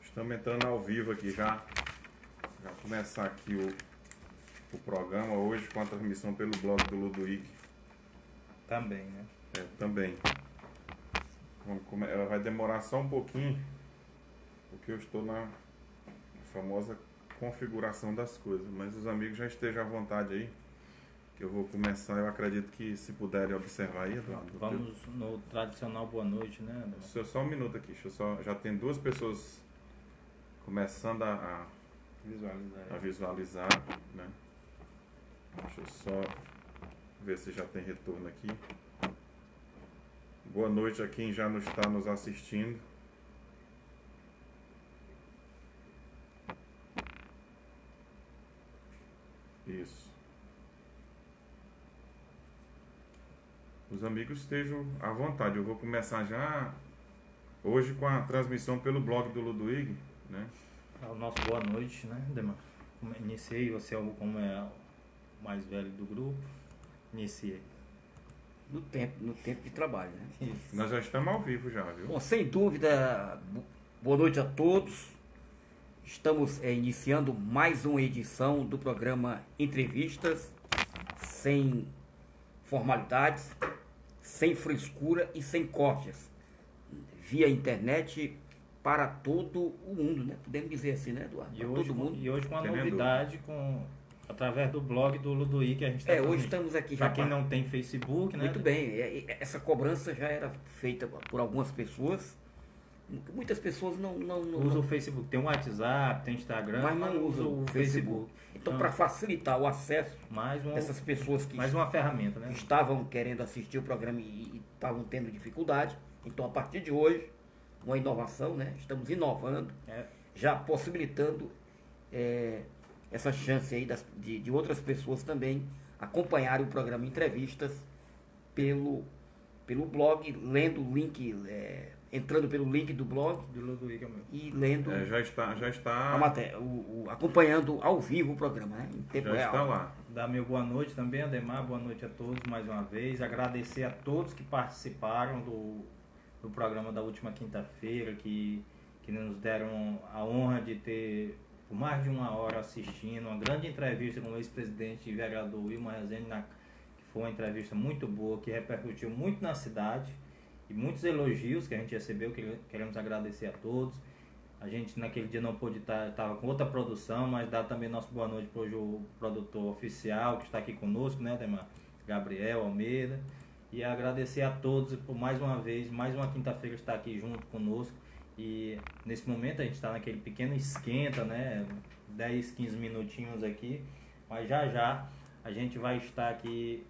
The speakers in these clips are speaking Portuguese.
Estamos entrando ao vivo aqui já. Já começar aqui o programa hoje com a transmissão pelo blog do Ludwig. Também, né? Também. Vai demorar só um pouquinho, porque eu estou na famosa configuração das coisas. Mas os amigos já estejam à vontade aí, que eu vou começar. Eu acredito que se puderem observar aí, Eduardo. Vamos no tradicional boa noite, né, André? Só um minuto aqui. Já tem duas pessoas começando a visualizar, né? Deixa eu só ver se já tem retorno aqui. Boa noite a quem já está nos assistindo. Isso. Os amigos estejam à vontade. Eu vou começar já hoje com a transmissão pelo blog do Ludwig, né? O nosso boa noite, né, Demar? Iniciei, você como é o mais velho do grupo, iniciei. No tempo de trabalho, né? Isso. Nós já estamos ao vivo já, viu? Bom, sem dúvida, boa noite a todos. Estamos iniciando mais uma edição do programa Entrevistas, sem formalidades, sem frescura e sem cortes, via internet para todo o mundo, né? Podemos dizer assim, né, Eduardo? E hoje com a novidade, através do blog do Ludwig que a gente está hoje estamos aqui já. Para quem não tem Facebook, né? Muito bem, essa cobrança já era feita por algumas pessoas. Muitas pessoas não usam o Facebook, tem o WhatsApp, tem Instagram, mas não usam o Facebook. Então, para facilitar o acesso dessas pessoas que mais uma ferramenta, né? estavam querendo assistir o programa e estavam tendo dificuldade, então a partir de hoje, uma inovação, né? Estamos inovando, já possibilitando essa chance aí de outras pessoas também acompanharem o programa Entrevistas pelo blog, lendo o link, entrando pelo link do blog do Ludwig e lendo já está a matéria, acompanhando ao vivo o programa, né? Em tempo já real. Está lá. Dar meu boa noite também, Ademar, boa noite a todos mais uma vez, agradecer a todos que participaram do programa da última quinta-feira, que nos deram a honra de ter por mais de uma hora assistindo uma grande entrevista com o ex-presidente e vereador Wilmar Rezende, que foi uma entrevista muito boa, que repercutiu muito na cidade e muitos elogios que a gente recebeu, que queremos agradecer a todos. A gente naquele dia não pôde estar, estava com outra produção, mas dá também nosso boa noite para o produtor oficial que está aqui conosco, né, Demar? Gabriel Almeida. E agradecer a todos por mais uma vez, mais uma quinta-feira estar aqui junto conosco. E nesse momento a gente está naquele pequeno esquenta, né? 10, 15 minutinhos aqui. Mas já a gente vai estar aqui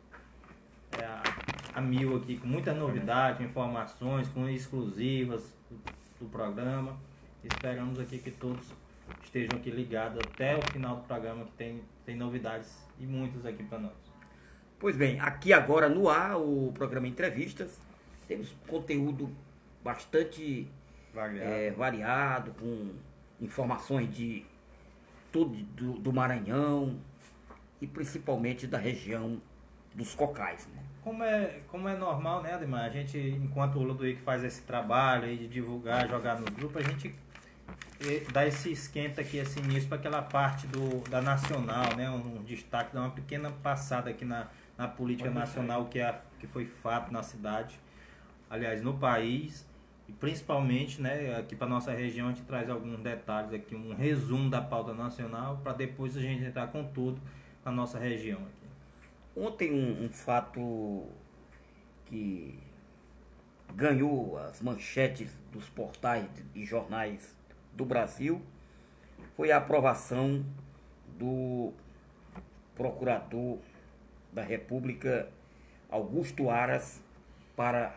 a mil aqui, com muita novidade, informações, com exclusivas do programa. Esperamos aqui que todos estejam aqui ligados até o final do programa, que tem novidades e muitas aqui para nós. Pois bem, aqui agora no ar o programa Entrevistas, temos conteúdo bastante variado, com informações de tudo do Maranhão e principalmente da região dos Cocais, né? Como é normal, né, Ademar? A gente, enquanto o Ludwig faz esse trabalho aí de divulgar, jogar no grupo, a gente dá esse esquenta aqui, esse início para aquela parte da nacional, né? Um destaque, dar uma pequena passada aqui na política nacional que foi fato na cidade, aliás, no país, e principalmente, né, aqui para nossa região a gente traz alguns detalhes aqui, um resumo da pauta nacional, para depois a gente entrar com tudo na nossa região aqui. Ontem um fato que ganhou as manchetes dos portais e jornais do Brasil foi a aprovação do procurador da República Augusto Aras para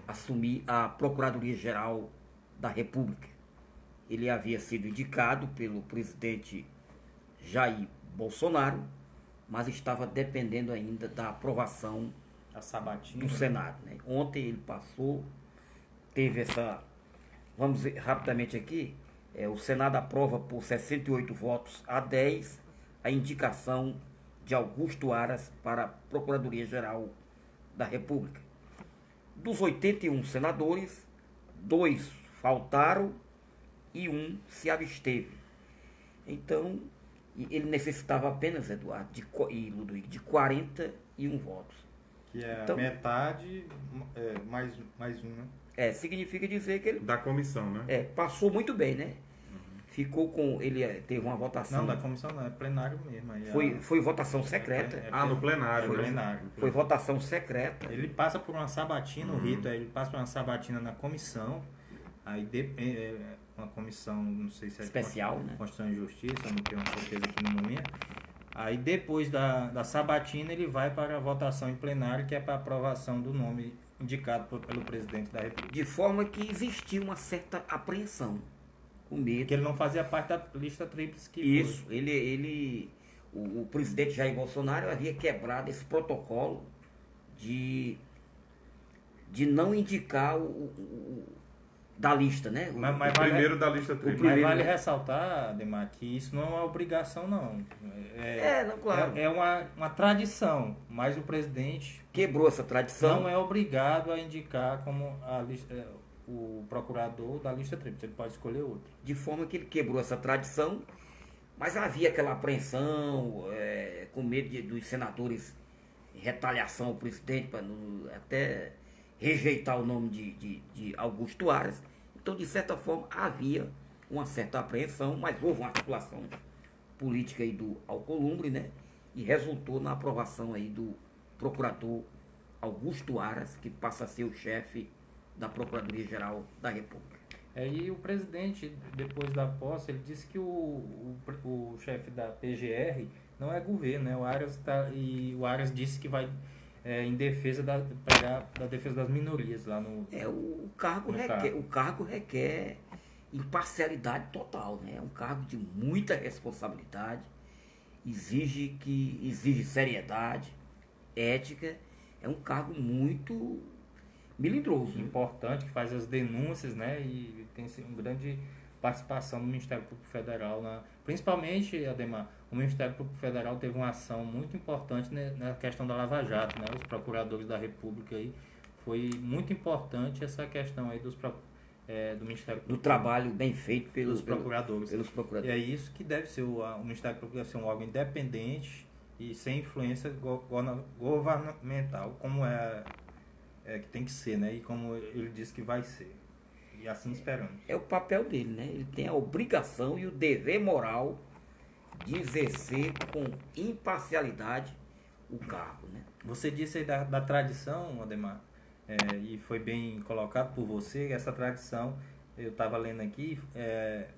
assumir a Procuradoria-Geral da República. Ele havia sido indicado pelo presidente Jair Bolsonaro, mas estava dependendo ainda da aprovação do Senado, né? Ontem ele passou, teve essa... Vamos ver rapidamente aqui. O Senado aprova por 68 votos a 10 a indicação de Augusto Aras para a Procuradoria-Geral da República. Dos 81 senadores, 2 faltaram e 1 se absteve. Então, ele necessitava apenas, Eduardo e Ludwig, de 41 votos. Que é Então, metade mais um, né? Significa dizer que ele Da comissão, né? passou muito bem, né? Ficou com. Ele teve uma votação. Não, da comissão não, é plenário mesmo. Aí Foi votação secreta. No plenário. Foi né? plenário. Foi votação secreta. Ele passa por uma sabatina, o rito, ele passa por uma sabatina na comissão, aí uma comissão, não sei se é Especial, né? Constituição e Justiça, não tenho certeza aqui no momento. Aí depois da sabatina ele vai para a votação em plenário, que é para aprovação do nome indicado pelo presidente da República. De forma que existia uma certa apreensão, com medo. Porque ele não fazia parte da lista tríplice que Isso, o presidente Jair Bolsonaro havia quebrado esse protocolo de não indicar da lista, né? Mas Primeiro da lista tríplice. Mas vale ressaltar, Ademar, que isso não é uma obrigação, não. Não, claro. É uma tradição, mas o presidente Quebrou essa tradição. não é obrigado a indicar como a lista, o procurador da lista tríplice. Ele pode escolher outro. De forma que ele quebrou essa tradição, mas havia aquela apreensão, com medo dos senadores em retaliação ao presidente, para até rejeitar o nome de Augusto Aras. Então, de certa forma, havia uma certa apreensão, mas houve uma articulação política aí do Alcolumbre, né? E resultou na aprovação aí do procurador Augusto Aras, que passa a ser o chefe da Procuradoria-Geral da República. E o presidente, depois da posse, ele disse que o chefe da PGR não é governo, né? O Aras disse que vai em defesa da defesa das minorias lá no. O cargo requer imparcialidade total, né? É um cargo de muita responsabilidade, exige seriedade, ética. É um cargo muito melindroso. Importante, que faz as denúncias, né? E tem uma grande participação do Ministério Público Federal, principalmente, Ademar, o Ministério Público Federal teve uma ação muito importante na questão da Lava Jato, né? Os procuradores da República aí, foi muito importante essa questão aí do Ministério Público. Do trabalho bem feito pelos procuradores. Pelos procuradores. E é isso que deve ser, o Ministério Público deve ser um órgão independente e sem influência governamental, como que tem que ser, né? E como ele disse que vai ser. E assim esperamos. É o papel dele, né? Ele tem a obrigação e o dever moral de exercer com imparcialidade o cargo, né? Você disse aí da tradição, Ademar, e foi bem colocado por você, essa tradição, eu estava lendo aqui,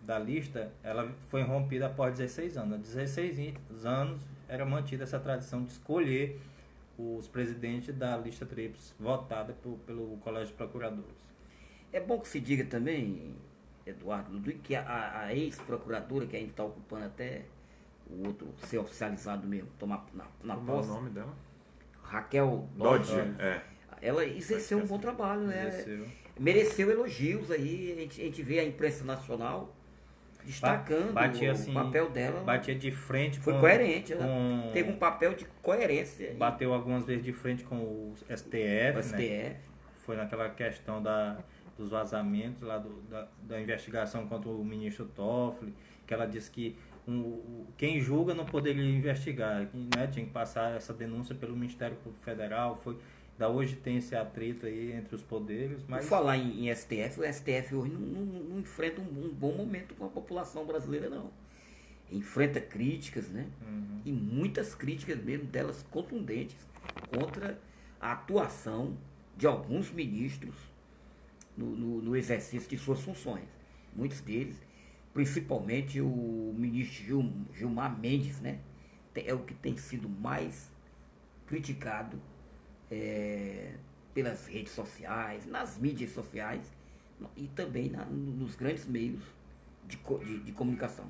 da lista, ela foi rompida após 16 anos. Há 16 anos era mantida essa tradição de escolher os presidentes da lista tríplice votada pelo Colégio de Procuradores. É bom que se diga também, Eduardo Ludwig, que a ex-procuradora, que ainda está ocupando até o outro ser oficializado mesmo, tomar na posse. Qual é o nome dela? Raquel Dodge. Ela exerceu um bom trabalho, né? Exerceu. Mereceu elogios aí, a gente vê a imprensa nacional destacando o papel dela. Batia de frente foi coerente, ela teve um papel de coerência. Bateu algumas vezes de frente com o STF, né? Foi naquela questão dos vazamentos lá da investigação contra o ministro Toffoli, que ela disse que quem julga não poderia investigar, né? Tinha que passar essa denúncia pelo Ministério Público Federal. Hoje tem esse atrito aí entre os poderes. Mas... Por falar em STF, o STF hoje não enfrenta um bom momento com a população brasileira, não. Enfrenta críticas, né? Uhum. E muitas críticas mesmo, delas contundentes, contra a atuação de alguns ministros no exercício de suas funções. Muitos deles, principalmente o ministro Gilmar Mendes, né? É o que tem sido mais criticado pelas redes sociais, nas mídias sociais e também nos grandes meios de comunicação.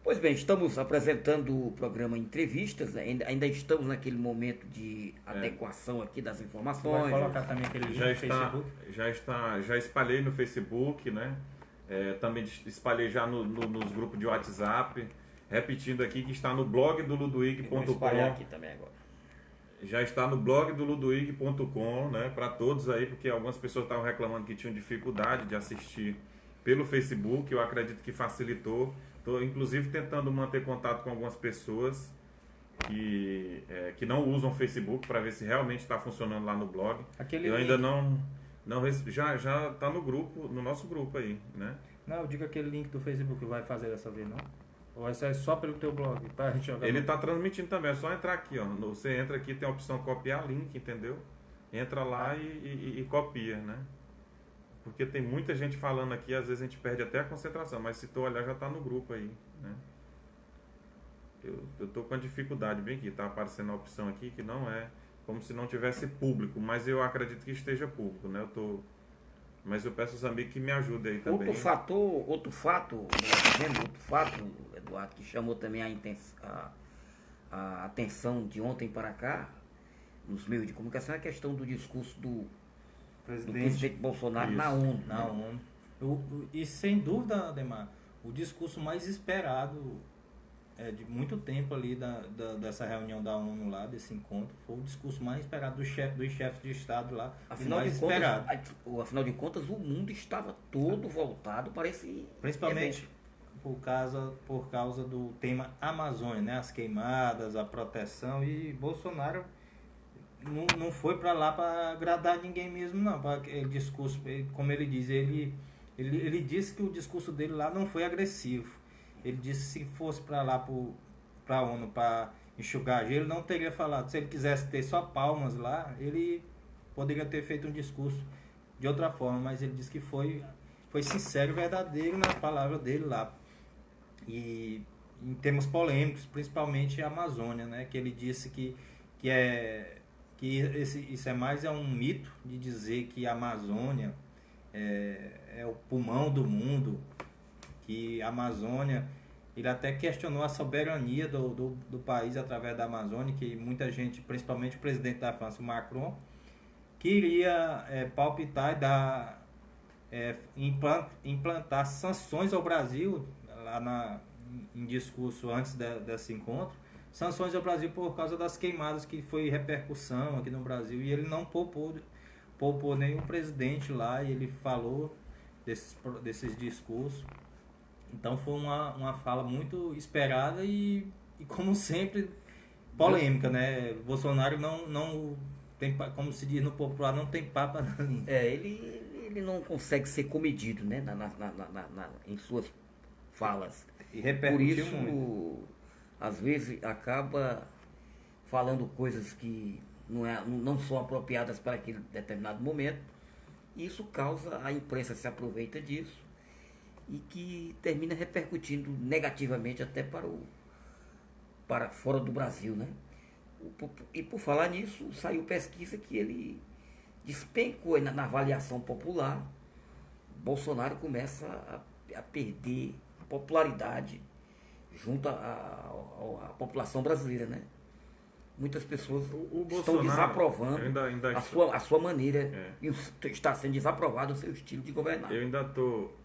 Pois bem, estamos apresentando o programa Entrevistas, ainda estamos naquele momento de adequação aqui das informações. Vai colocar também aquele link no Facebook? Já espalhei no Facebook, né? Também espalhei já nos grupos de WhatsApp, repetindo aqui que está no blog do Ludwig.com. Vou espalhar aqui também agora. já está no blog do ludoig.com, né, para todos aí, porque algumas pessoas estavam reclamando que tinham dificuldade de assistir pelo Facebook. Eu acredito que facilitou. Estou inclusive tentando manter contato com algumas pessoas que não usam o Facebook para ver se realmente está funcionando lá no blog. Eu ainda não já está no grupo, no nosso grupo aí, né? Não, eu digo aquele link do Facebook vai fazer dessa vez, não? Ou essa é só pelo teu blog? Pra gente jogar Ele está transmitindo também, é só entrar aqui, ó. Você entra aqui, tem a opção copiar link, entendeu? Entra lá e copia, né? Porque tem muita gente falando aqui, às vezes a gente perde até a concentração, mas se tu olhar já está no grupo aí, né? Eu tô com a dificuldade bem aqui, tá aparecendo a opção aqui que não é como se não tivesse público, mas eu acredito que esteja público, né? Mas eu peço aos amigos que me ajudem aí também. Outro fato, Eduardo, que chamou também a atenção de ontem para cá, nos meios de comunicação, é a questão do discurso do presidente Bolsonaro Isso. na ONU. Na ONU. E sem dúvida, Ademar, o discurso mais esperado de muito tempo ali dessa reunião da ONU lá, desse encontro, foi o discurso mais esperado dos chefes de Estado lá. Afinal de contas, o mundo estava todo voltado para esse principalmente por causa do tema Amazônia, né? As queimadas, a proteção, e Bolsonaro não foi para lá para agradar ninguém mesmo, não. Para aquele discurso, como ele diz, ele disse que o discurso dele lá não foi agressivo. Ele disse que se fosse para lá, para a ONU, para enxugar gelo, ele não teria falado. Se ele quisesse ter só palmas lá, ele poderia ter feito um discurso de outra forma, mas ele disse que foi sincero e verdadeiro nas palavras dele lá. E em termos polêmicos, principalmente a Amazônia, né? Que ele disse que isso é mais um mito de dizer que a Amazônia é o pulmão do mundo, que a Amazônia, ele até questionou a soberania do país através da Amazônia, que muita gente, principalmente o presidente da França, o Macron, queria palpitar e implantar sanções ao Brasil, lá em discurso antes desse encontro, sanções ao Brasil por causa das queimadas, que foi repercussão aqui no Brasil, e ele não poupou nenhum presidente lá, e ele falou desses discursos. Então foi uma fala muito esperada e como sempre, polêmica, né? Bolsonaro não tem, como se diz no popular, não tem papa na língua. Ele não consegue ser comedido, né? Em suas falas. E repercutiu por isso, muito. Às vezes acaba falando coisas que não são apropriadas para aquele determinado momento. E isso causa, a imprensa se aproveita disso e que termina repercutindo negativamente até para fora do Brasil, né? E por falar nisso, saiu pesquisa que ele despencou na avaliação popular. Bolsonaro começa a perder popularidade junto à população brasileira, né? Muitas pessoas estão desaprovando a sua maneira e está sendo desaprovado o seu estilo de governar. Eu ainda estou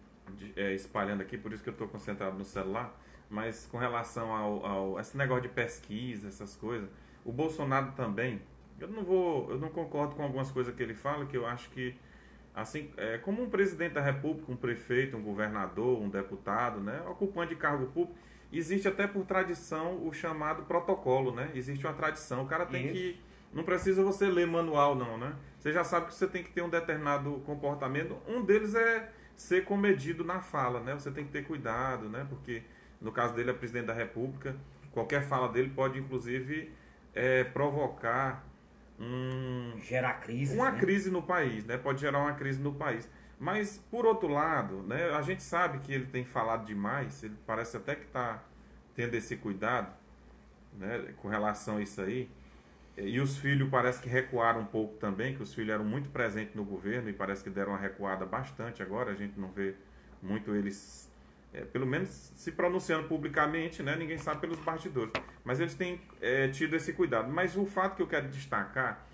espalhando aqui, por isso que eu estou concentrado no celular, mas com relação a esse negócio de pesquisa, essas coisas, o Bolsonaro também, eu não concordo com algumas coisas que ele fala, que eu acho que, assim, como um presidente da República, um prefeito, um governador, um deputado, né, ocupante de cargo público, existe até por tradição o chamado protocolo, né? Existe uma tradição. O cara tem que... Não precisa você ler manual, não, né? Você já sabe que você tem que ter um determinado comportamento. Um deles é ser comedido na fala, né? Você tem que ter cuidado, né? Porque, no caso dele, é presidente da República. Qualquer fala dele pode, inclusive, provocar gerar crise, uma crise no país, né? Pode gerar uma crise no país. Mas, por outro lado, né, a gente sabe que ele tem falado demais, ele parece até que está tendo esse cuidado, né, com relação a isso aí. E os filhos parece que recuaram um pouco também, que os filhos eram muito presentes no governo e parece que deram uma recuada bastante agora. A gente não vê muito eles, pelo menos se pronunciando publicamente, né, ninguém sabe pelos bastidores. Mas eles têm tido esse cuidado. Mas o fato que eu quero destacar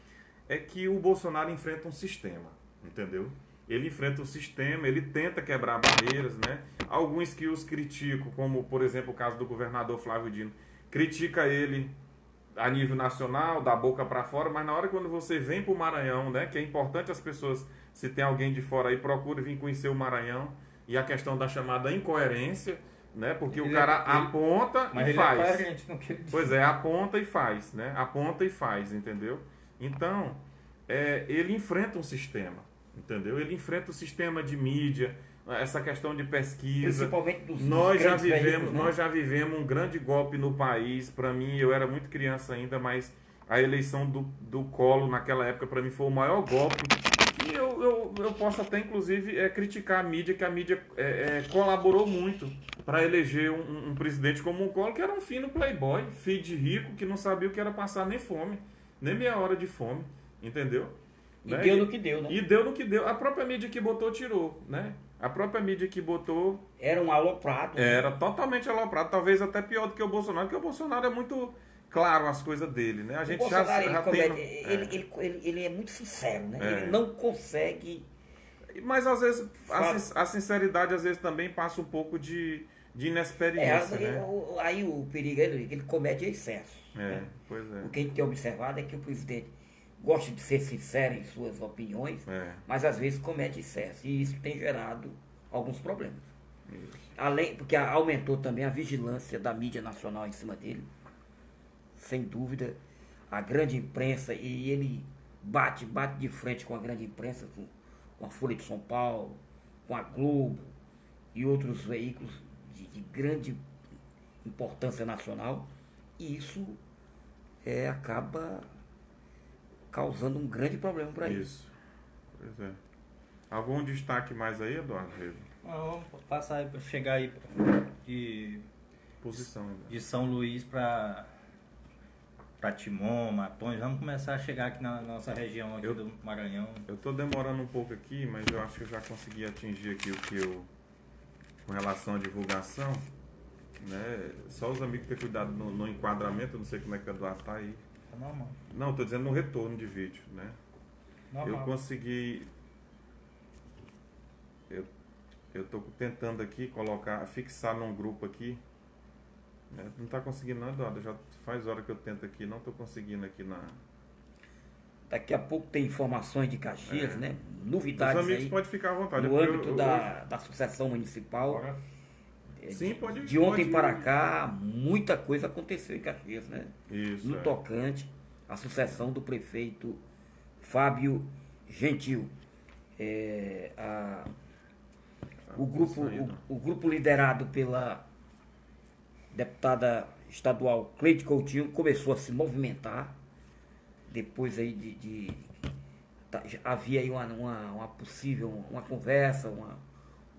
é que o Bolsonaro enfrenta um sistema, entendeu? Ele enfrenta o sistema, ele tenta quebrar barreiras, né? Alguns que os criticam, como por exemplo o caso do governador Flávio Dino, critica ele a nível nacional, da boca para fora, mas na hora quando você vem para o Maranhão, né, que é importante as pessoas, se tem alguém de fora aí, procure vir conhecer o Maranhão, e a questão da chamada incoerência, né, porque o cara aponta mas e ele faz. É coerente no que ele diz. Pois é, aponta e faz, né? Aponta e faz, entendeu? Então, ele enfrenta um sistema, entendeu? Ele enfrenta o sistema de mídia, essa questão de pesquisa. Principalmente dos Nós já grandes veículos, né? nós já vivemos um grande golpe no país. Para mim, eu era muito criança ainda, mas a eleição do Collor naquela época para mim foi o maior golpe. E eu posso até inclusive criticar a mídia, que a mídia colaborou muito para eleger um presidente como o Collor, que era um fino playboy, filho de rico, que não sabia o que era passar nem fome, nem meia hora de fome, entendeu? E deu no que deu, né? E deu no que deu. A própria mídia que botou, tirou, né? A própria mídia que botou... Era um aloprado. Era totalmente aloprado, talvez até pior do que o Bolsonaro, porque o Bolsonaro é muito claro as coisas dele, né? A gente o Bolsonaro, ele é muito sincero, né? É. Ele não consegue... Mas às vezes a sinceridade às vezes também passa um pouco de inexperiência, né? Aí o perigo é que ele comete excesso. Né? Pois é. O que a gente tem observado é que o presidente gosta de ser sincero em suas opiniões, mas às vezes comete excesso. E isso tem gerado alguns problemas. Porque aumentou também a vigilância da mídia nacional em cima dele. Sem dúvida, a grande imprensa, e ele bate de frente com a grande imprensa, com a Folha de São Paulo, com a Globo e outros veículos de grande importância nacional, e isso acaba causando um grande problema para ele. Isso. Pois é. Algum destaque mais aí, Eduardo? Vamos passar aí, chegar aí de Posição ainda. De São Luís para Timon, Matões. Vamos começar a chegar aqui na nossa região aqui do Maranhão. Eu estou demorando um pouco aqui, mas eu acho que eu já consegui atingir aqui o que eu... Com relação à divulgação, né? Só os amigos ter cuidado no enquadramento, eu não sei como é que o Eduardo tá aí. Tá normal. Não, estou dizendo no retorno de vídeo, né? Normal. Eu consegui... Eu estou tentando aqui fixar num grupo aqui. Né? Não está conseguindo não, Eduardo. Já faz hora que eu tento aqui, não estou conseguindo aqui na... Daqui a pouco tem informações de Caxias, né? Novidades Os amigos aí podem ficar à vontade. no âmbito da sucessão municipal. Sim, pode. De ontem para cá, muita coisa aconteceu em Caxias, né? Isso. No tocante à sucessão do prefeito Fábio Gentil. O grupo liderado pela deputada estadual Cleide Coutinho começou a se movimentar. Depois aí havia aí uma possível conversa,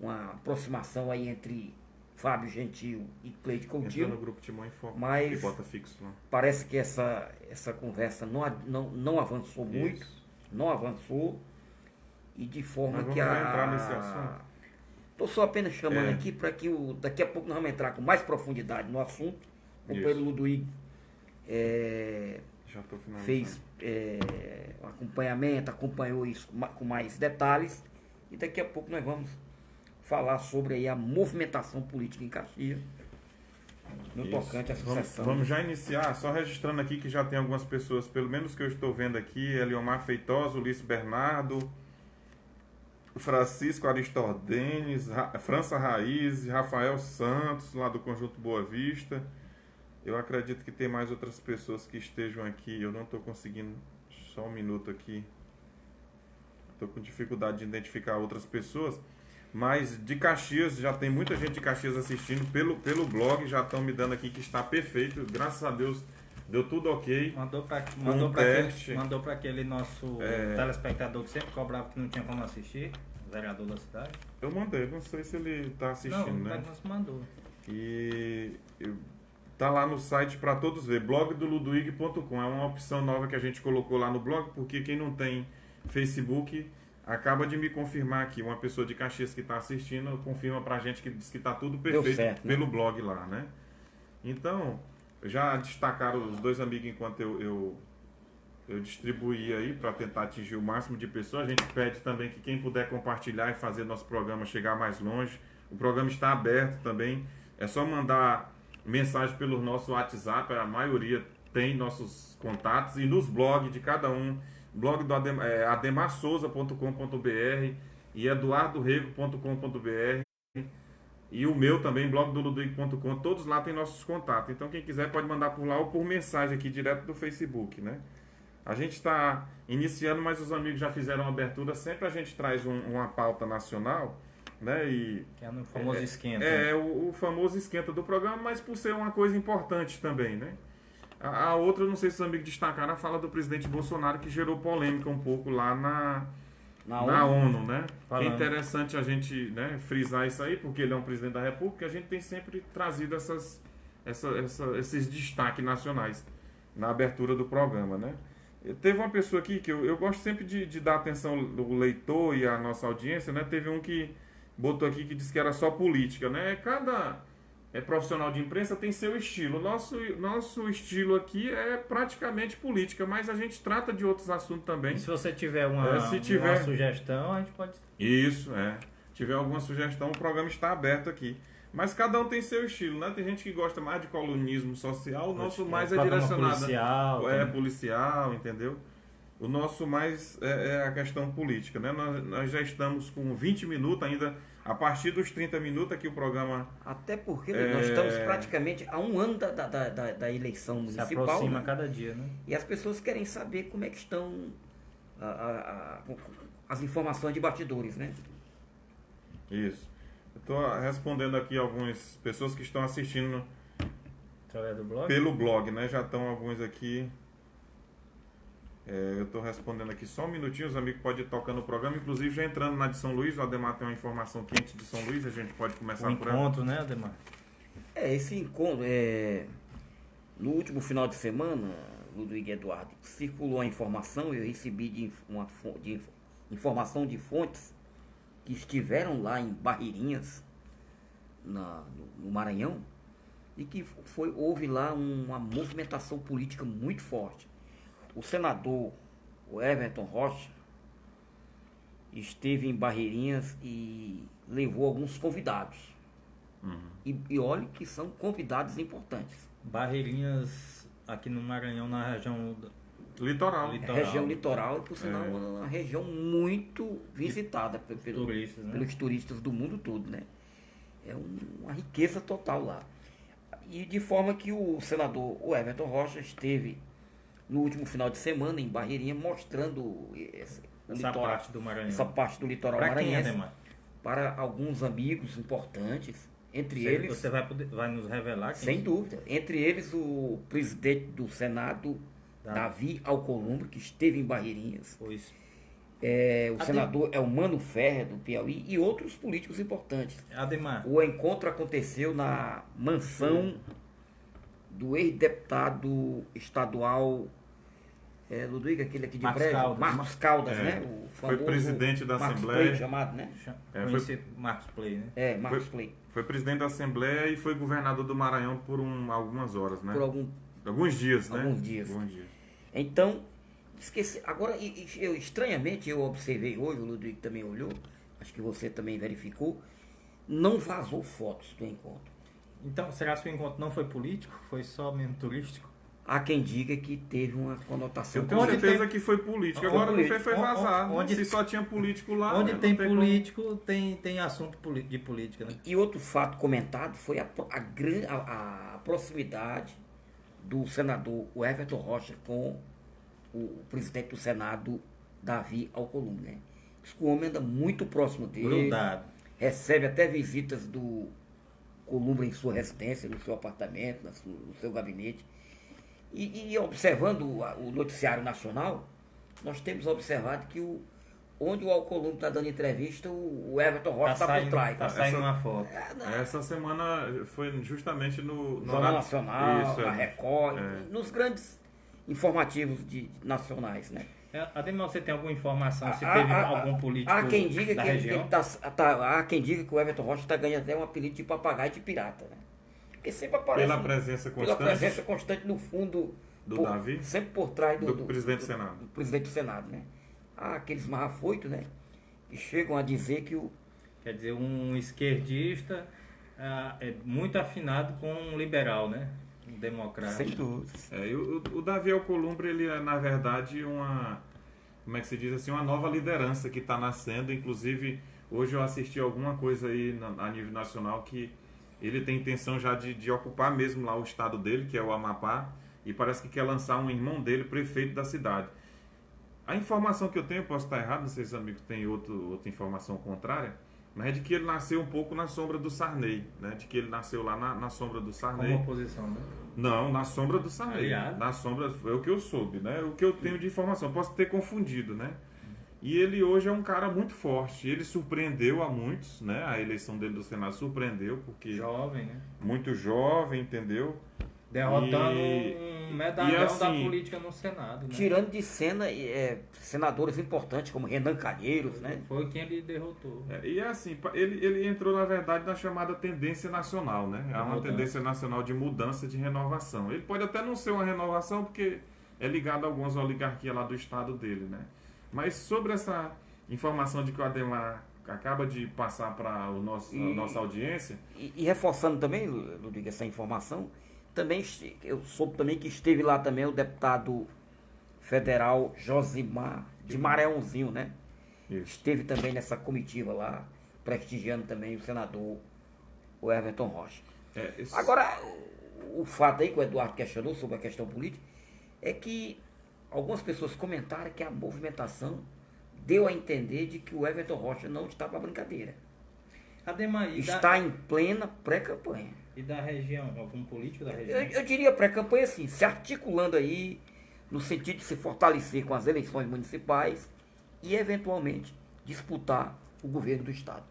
uma aproximação aí entre Fábio Gentil e Cleide Coutinho. Entrou no grupo Timão em Foco, mas e bota fixo lá. Parece que essa conversa não avançou muito, não avançou, e de forma que entrar nesse assunto. Estou só apenas chamando aqui para que daqui a pouco nós vamos entrar com mais profundidade no assunto. O Pedro Ludovico fez acompanhamento, acompanhou isso com mais detalhes, e daqui a pouco nós vamos falar sobre aí a movimentação política em Caxias no tocante à sucessão. Vamos já iniciar, só registrando aqui que já tem algumas pessoas, pelo menos que eu estou vendo aqui, Eliomar Feitosa, Ulisses Bernardo, Francisco Aristodenes, França Raiz, Rafael Santos, lá do Conjunto Boa Vista. Eu acredito que tem mais outras pessoas que estejam aqui. Eu não estou conseguindo. Só um minuto aqui. Estou com dificuldade de identificar outras pessoas. Mas de Caxias, já tem muita gente de Caxias assistindo pelo blog. Já estão me dando aqui que está perfeito. Graças a Deus, deu tudo ok. Mandou para aquele nosso telespectador que sempre cobrava que não tinha como assistir. O vereador da cidade. Eu mandei. Não sei se ele está assistindo, né? Não, mandou. E... Tá lá no site para todos ver, blogdoluduig.com. É uma opção nova que a gente colocou lá no blog, porque quem não tem Facebook acaba de me confirmar aqui. Uma pessoa de Caxias que está assistindo confirma pra gente que diz que tá tudo perfeito certo, pelo blog lá, né? Então, já destacaram os dois amigos enquanto eu distribuí aí para tentar atingir o máximo de pessoas. A gente pede também que quem puder compartilhar e fazer nosso programa chegar mais longe. O programa está aberto também. É só mandar mensagem pelo nosso WhatsApp, a maioria tem nossos contatos e nos blogs de cada um, blog do ademarsoza.com.br e eduardorego.com.br e o meu também, blog do ludwig.com, todos lá tem nossos contatos. Então quem quiser pode mandar por lá ou por mensagem aqui direto do Facebook, né? A gente está iniciando, mas os amigos já fizeram uma abertura. Sempre a gente traz uma pauta nacional, né? E Que é no famoso esquenta. o famoso esquenta do programa, mas por ser uma coisa importante também, né? A outra, não sei se os amigos destacaram, a fala do presidente Bolsonaro, que gerou polêmica um pouco lá na ONU, né? É interessante a gente, né, frisar isso aí, porque ele é um presidente da República, a gente tem sempre trazido esses destaques nacionais na abertura do programa, né? Teve uma pessoa aqui que eu gosto sempre de dar atenção do leitor e à nossa audiência, né? Teve um que botou aqui que disse que era só política, né? Cada profissional de imprensa tem seu estilo. Nosso estilo aqui é praticamente política, mas a gente trata de outros assuntos também. E se você tiver uma sugestão, a gente pode... Isso, tiver alguma sugestão, o programa está aberto aqui. Mas cada um tem seu estilo, né? Tem gente que gosta mais de colunismo social, o nosso mais é direcionado. Policial, policial, entendeu? O nosso mais é a questão política, né? Nós já estamos com 20 minutos ainda. A partir dos 30 minutos aqui o programa... Até porque nós estamos praticamente a um ano da eleição municipal. Se aproxima, né? Cada dia, né? E as pessoas querem saber como é que estão as informações de bastidores, né? Isso. Eu estou respondendo aqui algumas pessoas que estão assistindo do blog? Pelo blog, né? Já estão alguns aqui... eu estou respondendo aqui só um minutinho, os amigos podem ir tocando o programa, inclusive já entrando na de São Luís, o Ademar tem uma informação quente de São Luís, a gente pode começar por ela. Encontro, né, Ademar? Esse encontro, no último final de semana, Ludwig Eduardo, circulou a informação, eu recebi de informação de fontes que estiveram lá em Barreirinhas, no Maranhão, e que houve lá uma movimentação política muito forte. O senador, o Everton Rocha, esteve em Barreirinhas e levou alguns convidados. E olhe que são convidados importantes. Barreirinhas, aqui no Maranhão, na região... Litoral. Região litoral, por sinal, uma região muito visitada pelos turistas do mundo todo, né? É uma riqueza total lá. E de forma que o senador, o Everton Rocha, esteve no último final de semana em Barreirinha, mostrando essa parte do Maranhão. Essa parte do litoral maranhense para alguns amigos importantes, entre eles... Você vai nos revelar? Sem dúvida. Entre eles o presidente do Senado, Davi Alcolumbre, que esteve em Barreirinhas. Pois. O senador Elmano Ferrer, do Piauí, e outros políticos importantes. Ademar. O encontro aconteceu na mansão do ex-deputado estadual Ludwig, aquele aqui de Brejo, Marcos Caldas, né? O foi presidente da Marcos Assembleia. Play, chamado, né? Foi Marcos Play, né? Marcos Play. Foi presidente da Assembleia e foi governador do Maranhão por algumas horas, né? Por alguns dias, né? Alguns dias. Então, esqueci. Agora, estranhamente, eu observei hoje, o Ludwig também olhou, acho que você também verificou, não vazou fotos do encontro. Então, será que o encontro não foi político? Foi só mesmo turístico? Há quem diga que teve uma conotação. Eu tenho certeza que foi político. Agora não foi vazado. Se só tinha político lá... Onde tem político, tem assunto de política, né? E outro fato comentado foi a proximidade do senador Everton Rocha com o presidente do Senado, Davi Alcolumbre, né? Diz que o homem anda muito próximo dele. Grudado. Recebe até visitas do Columbre em sua residência, no seu apartamento, no seu gabinete. E observando o noticiário nacional, nós temos observado que onde o Alcolumbre está dando entrevista, o Everton Rocha está por trás. Está saindo uma foto. Essa semana foi justamente no Jornal Nacional, na Record, nos grandes informativos nacionais, né? Ademar, você tem alguma informação se teve algum político há quem diga da que região? Há quem diga que o Everton Rocha está ganhando até um apelido de papagaio de pirata, né? Porque sempre aparece... Pela presença constante no fundo... Do Davi? Sempre por trás do presidente do Senado. Do presidente do Senado, né? Há aqueles marrafoitos, né? Que chegam a dizer que Quer dizer, um esquerdista é muito afinado com um liberal, né? democrático. Sem dúvidas. E o Davi Alcolumbre, ele é, na verdade, como é que se diz assim, uma nova liderança que está nascendo. Inclusive, hoje eu assisti alguma coisa aí a nível nacional que ele tem intenção já de ocupar mesmo lá o estado dele, que é o Amapá, e parece que quer lançar um irmão dele, prefeito da cidade. A informação que eu tenho, posso estar errado, não sei se os amigos têm outra informação contrária, mas é de que ele nasceu um pouco na sombra do Sarney, né? De que ele nasceu lá na sombra do Sarney. Como oposição, né? Não, na sombra do Sarney. Aliado. Na sombra, é o que eu soube, né? O que eu tenho de informação. Posso ter confundido, né? E ele hoje é um cara muito forte. Ele surpreendeu a muitos, né? A eleição dele do Senado surpreendeu, porque... Jovem, né? Muito jovem, entendeu? Derrotando um medalhão assim, da política no Senado, né? Tirando de cena senadores importantes como Renan Calheiros, né? Foi quem ele derrotou. E é assim, ele entrou, na verdade, na chamada tendência nacional, né? É uma tendência nacional de mudança, de renovação. Ele pode até não ser uma renovação, porque é ligado a algumas oligarquias lá do estado dele, né? Mas sobre essa informação de que o Ademar acaba de passar para a nossa audiência... E reforçando também, Ludwig, essa informação, também eu soube também que esteve lá também o deputado federal Josimar de Maranhãozinho, né? Isso. Esteve também nessa comitiva lá, prestigiando também o senador o Everton Rocha. Agora, o fato aí que o Eduardo questionou sobre a questão política é que algumas pessoas comentaram que a movimentação deu a entender de que o Everton Rocha não está para brincadeira. Ademar, Está em plena pré-campanha. E da região? Algum político da região? Eu diria pré-campanha assim, se articulando aí no sentido de se fortalecer com as eleições municipais e eventualmente disputar o governo do estado.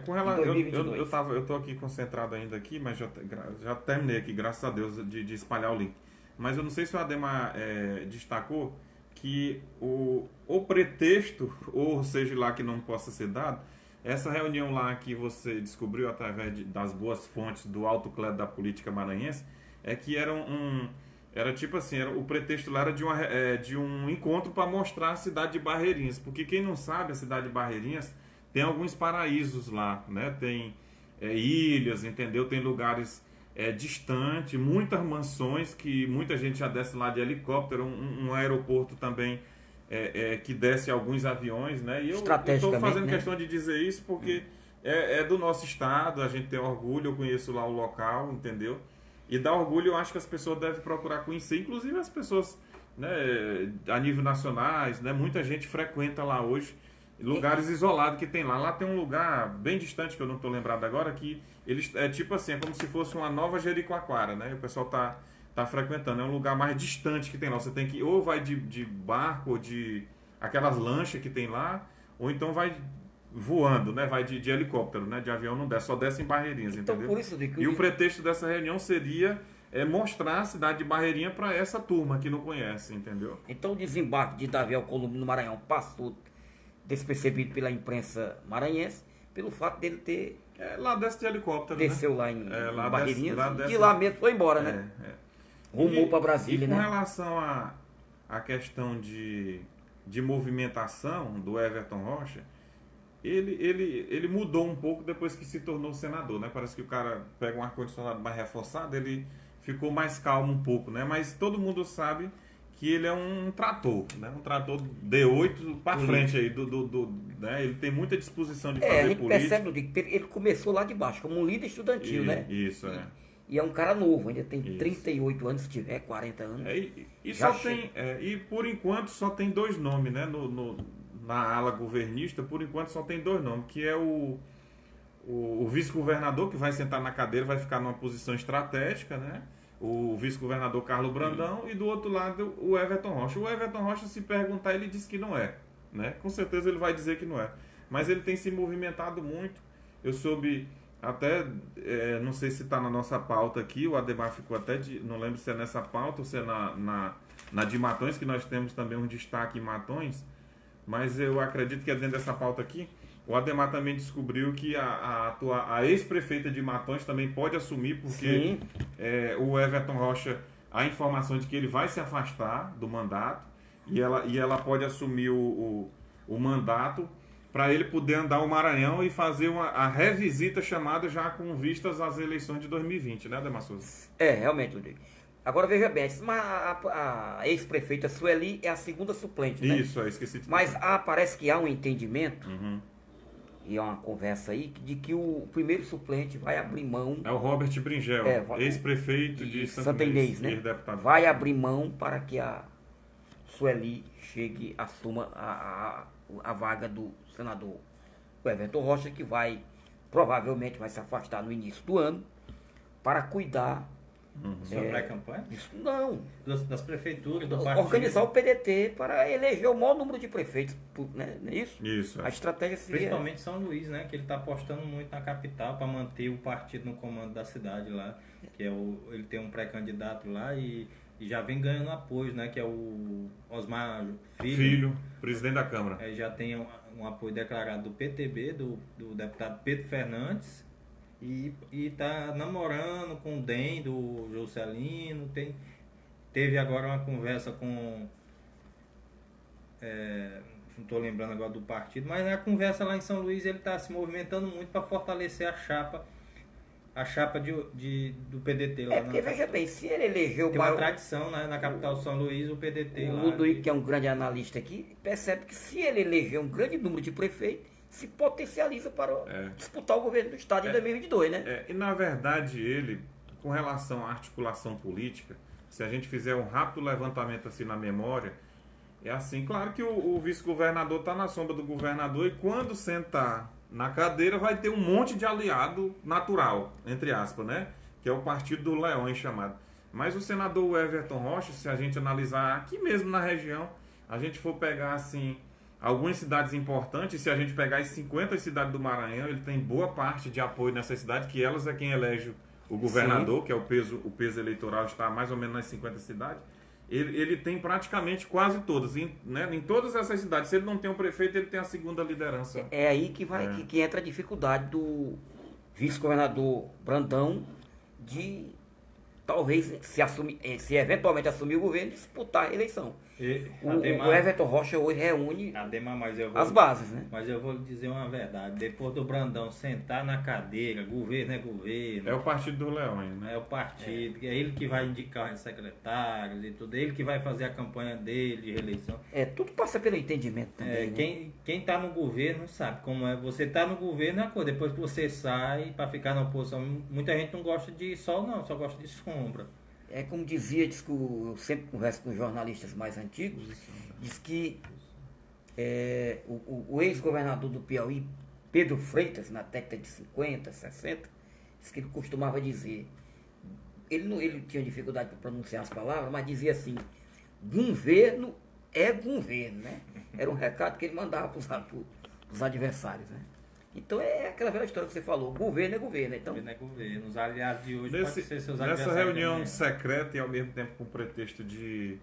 Com relação, Em 2022. eu tô aqui concentrado ainda aqui, mas já terminei aqui, graças a Deus, de espalhar o link. Mas eu não sei se o Ademar destacou que o pretexto, ou seja lá que não possa ser dado, essa reunião lá que você descobriu através das boas fontes do alto clero da política maranhense, é que era tipo assim, o pretexto lá era de um encontro para mostrar a cidade de Barreirinhas, porque quem não sabe, a cidade de Barreirinhas tem alguns paraísos lá, né? Tem ilhas, entendeu? Tem lugares distantes, muitas mansões que muita gente já desce lá de helicóptero, um aeroporto também que desce alguns aviões, né? E eu estou fazendo questão de dizer isso porque é do nosso estado, a gente tem orgulho, eu conheço lá o local, entendeu? E dá orgulho, eu acho que as pessoas devem procurar conhecer, inclusive as pessoas, né, a nível nacionais, né? Muita gente frequenta lá hoje, lugares isolados que tem lá. Lá tem um lugar bem distante, que eu não estou lembrado agora, que eles tipo assim, é como se fosse uma nova Jericoacoara, né? O pessoal tá frequentando, é um lugar mais distante que tem lá. Você tem que, ou vai de barco, ou de aquelas lanchas que tem lá, ou então vai voando, né? Vai de helicóptero, né? De avião não desce, só desce em Barreirinhas, então, entendeu? Por isso de que e o pretexto dessa reunião seria mostrar a cidade de Barreirinha para essa turma que não conhece, entendeu? Então o desembarque de Davi Alcolumbre no Maranhão passou despercebido pela imprensa maranhense, pelo fato dele ter... lá desce de helicóptero, desceu né? lá em lá Barreirinhas, desce, de lá mesmo foi embora, né? Rumou para Brasília, e né? com relação à questão de movimentação do Everton Rocha, ele mudou um pouco depois que se tornou senador, né? Parece que o cara pega um ar-condicionado mais reforçado, ele ficou mais calmo um pouco, né? Mas todo mundo sabe que ele é um trator, né? Um trator D8 para frente aí, né? Ele tem muita disposição de fazer a gente política. percebe que ele começou lá de baixo, como um líder estudantil, né? Isso, E é um cara novo, ainda tem 38 anos, se tiver 40 anos. E por enquanto só tem dois nomes, né? Na ala governista, por enquanto só tem dois nomes, que é o vice-governador, que vai sentar na cadeira, vai ficar numa posição estratégica, né? O vice-governador Carlos Brandão, e do outro lado o Everton Rocha. O Everton Rocha, se perguntar, ele diz que não é, né? Com certeza ele vai dizer que não é. Mas ele tem se movimentado muito. Eu soube até, não sei se está na nossa pauta aqui, o Ademar ficou até não lembro se é nessa pauta ou se é na de Matões, que nós temos também um destaque em Matões, mas eu acredito que é dentro dessa pauta aqui. O Ademar também descobriu que a ex-prefeita de Matões também pode assumir, porque o Everton Rocha, a informação de que ele vai se afastar do mandato, e ela pode assumir o mandato para ele poder andar o Maranhão e fazer a revisita chamada já com vistas às eleições de 2020, né, Ademar Souza? Realmente, Rodrigo. Agora veja bem, mas a ex-prefeita Sueli é a segunda suplente, né? Isso, esqueci de Mas explicar. parece que há um entendimento, Uhum. e é uma conversa aí, de que o primeiro suplente vai abrir mão. É o Robert Bringel, ex-prefeito de Santa Inês, né? ex-deputado. Vai abrir mão para que a Sueli assuma a vaga do senador Everton Rocha, que provavelmente vai se afastar no início do ano para cuidar Sua pré-campanha? disso. Não, Das prefeituras, do partido. organizar o PDT para eleger o maior número de prefeitos, né? Não é isso? Isso. A estratégia seria... Principalmente São Luís, né? Que ele está apostando muito na capital para manter o partido no comando da cidade lá. Que é ele tem um pré-candidato lá e já vem ganhando apoio, né? Que é o Osmar Filho, presidente da Câmara. Já tem um apoio declarado do PTB, do deputado Pedro Fernandes. E tá namorando com o DEM, do Juscelino. Teve agora uma conversa com... não estou lembrando agora do partido, mas na conversa lá em São Luís ele está se movimentando muito para fortalecer a chapa do PDT lá. Porque veja bem, se ele elegeu Tem uma tradição, né, na capital São Luís, o PDT o lá. Ludovico, que é um grande analista aqui, percebe que se ele eleger um grande número de prefeitos, se potencializa para disputar o governo do estado em 2022, né? E na verdade ele, com relação à articulação política, se a gente fizer um rápido levantamento assim na memória, é assim, claro que o vice-governador está na sombra do governador e quando sentar na cadeira vai ter um monte de aliado natural, entre aspas, né? Que é o partido do Leões chamado. Mas o senador Everton Rocha, se a gente analisar aqui mesmo na região, a gente for pegar assim algumas cidades importantes, se a gente pegar as 50 cidades do Maranhão, ele tem boa parte de apoio nessas cidades, que elas é quem elege o governador, que é o peso eleitoral está mais ou menos nas 50 cidades. Ele tem praticamente quase todas, né? Em todas essas cidades. Se ele não tem um prefeito, ele tem a segunda liderança. É aí que entra a dificuldade do vice-governador Brandão de talvez se eventualmente assumir o governo, disputar a eleição. O Everton Rocha hoje reúne as bases, né? Mas eu vou lhe dizer uma verdade. Depois do Brandão sentar na cadeira, governo é governo. É o partido do Leões, né? É o partido. É ele que vai indicar os secretários e tudo. É ele que vai fazer a campanha dele de reeleição. Tudo passa pelo entendimento também. Quem tá no governo sabe como é. Você tá no governo é a coisa. Depois que você sai para ficar na oposição, muita gente não gosta de sol, não. Só gosta de sombra. É como diz que eu sempre converso com jornalistas mais antigos, diz que o ex-governador do Piauí, Pedro Freitas, na década de 50, 60, diz que ele costumava dizer, ele tinha dificuldade para pronunciar as palavras, mas dizia assim, governo é governo, né? Era um recado que ele mandava para os adversários, né? Então é aquela velha história que você falou, governo é governo. Então, governo é governo. Os aliados de hoje podem ser seus adversários. Nessa reunião também. secreta e ao mesmo tempo com pretexto de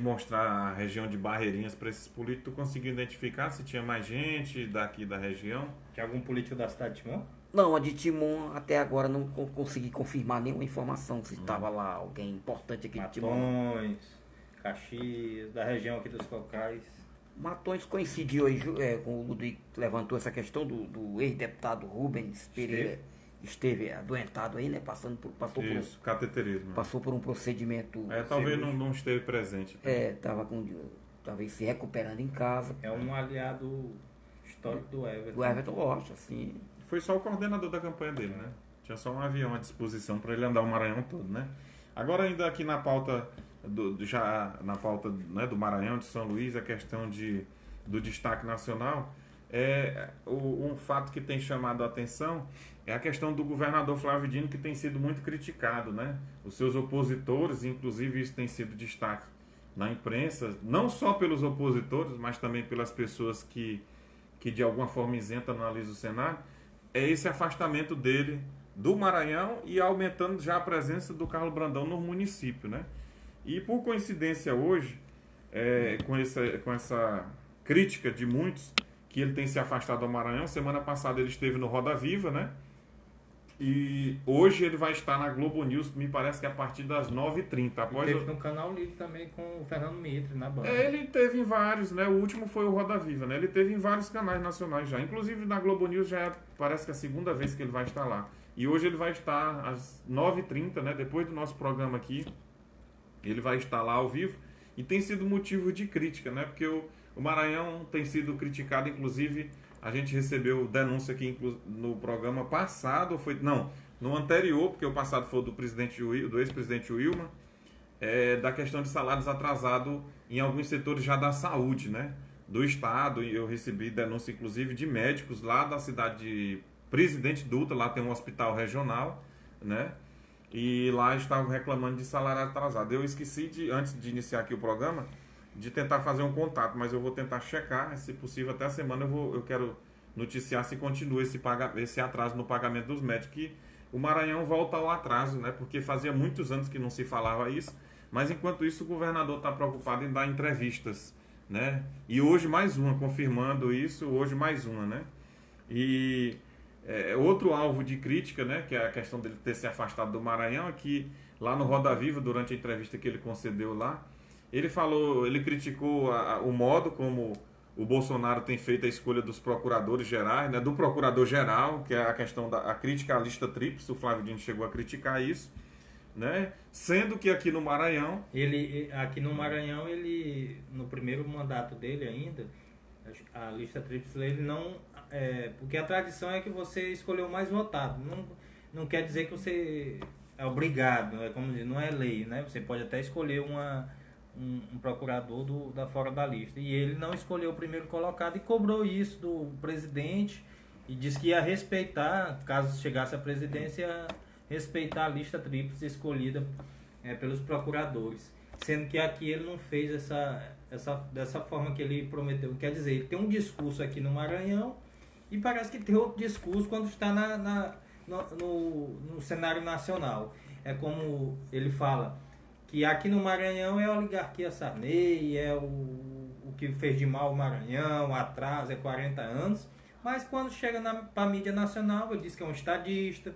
mostrar a região de Barreirinhas para esses políticos, tu conseguiu identificar se tinha mais gente daqui da região? Tinha algum político da cidade de Timon? Não, a de Timon até agora não consegui confirmar nenhuma informação se estava lá alguém importante aqui de Timon. Matões, Caxias, da região aqui dos Cocais. Matões coincidiu aí com o Ludwig que levantou essa questão do ex-deputado Rubens Pereira, esteve adoentado aí, né? Cateterismo. Passou por um procedimento. Talvez não esteve presente. Estava talvez se recuperando em casa. É um aliado histórico do Everton. Do Everton Rocha, assim. Foi só o coordenador da campanha dele, né? Tinha só um avião à disposição para ele andar o Maranhão todo, né? Agora ainda aqui na pauta do Maranhão, de São Luís, a questão do destaque nacional, um fato que tem chamado a atenção é a questão do governador Flávio Dino, que tem sido muito criticado, né? Os seus opositores, inclusive isso tem sido destaque na imprensa, não só pelos opositores, mas também pelas pessoas que de alguma forma isentam analisam o cenário, é esse afastamento dele do Maranhão e aumentando já a presença do Carlos Brandão no município, né? E por coincidência hoje, com essa crítica de muitos, que ele tem se afastado do Maranhão, semana passada ele esteve no Roda Viva, né? E hoje ele vai estar na Globo News, me parece que a partir das 9h30. Após teve no Canal Livre também com o Fernando Mitre na banda. Ele teve em vários, né? O último foi o Roda Viva, né? Ele teve em vários canais nacionais já. Inclusive na Globo News já parece que é a segunda vez que ele vai estar lá. E hoje ele vai estar às 9h30, né? Depois do nosso programa aqui. Ele vai estar lá ao vivo. E tem sido motivo de crítica, né? Porque o Maranhão tem sido criticado, inclusive... A gente recebeu denúncia aqui no programa passado, no anterior, porque o passado foi do ex-presidente Wilma, da questão de salários atrasados em alguns setores já da saúde, né? Do Estado. E eu recebi denúncia, inclusive, de médicos lá da cidade de Presidente Dutra, lá tem um hospital regional, né? E lá estavam reclamando de salário atrasado. Eu esqueci, antes de iniciar aqui o programa, de tentar fazer um contato, mas eu vou tentar checar, se possível até a semana eu quero noticiar se continua esse atraso no pagamento dos médicos, que o Maranhão volta ao atraso, né? Porque fazia muitos anos que não se falava isso, mas enquanto isso o governador está preocupado em dar entrevistas, né? E hoje mais uma, confirmando isso, hoje mais uma, né? E outro alvo de crítica, né? Que é a questão dele ter se afastado do Maranhão, é que lá no Roda Viva, durante a entrevista que ele concedeu lá, ele criticou o modo como o Bolsonaro tem feito a escolha dos procuradores gerais, né, do procurador-geral, que é a questão da crítica à lista tríplice. O Flávio Dino chegou a criticar isso, né, sendo que aqui no Maranhão... No primeiro mandato dele ainda, a lista tríplice, ele não... porque a tradição é que você escolheu o mais votado. Não quer dizer que você é obrigado, como dizer, não é lei, né? Você pode até escolher um procurador da fora da lista. E ele não escolheu o primeiro colocado e cobrou isso do presidente e disse que ia respeitar, caso chegasse à presidência, respeitar a lista tríplice escolhida pelos procuradores. Sendo que aqui ele não fez dessa forma que ele prometeu. Quer dizer, ele tem um discurso aqui no Maranhão e parece que tem outro discurso quando está no cenário nacional. É como ele fala... que aqui no Maranhão é a oligarquia Sarney, é o que fez de mal o Maranhão, atraso, 40 anos. Mas quando chega para a mídia nacional, ele diz que é um estadista,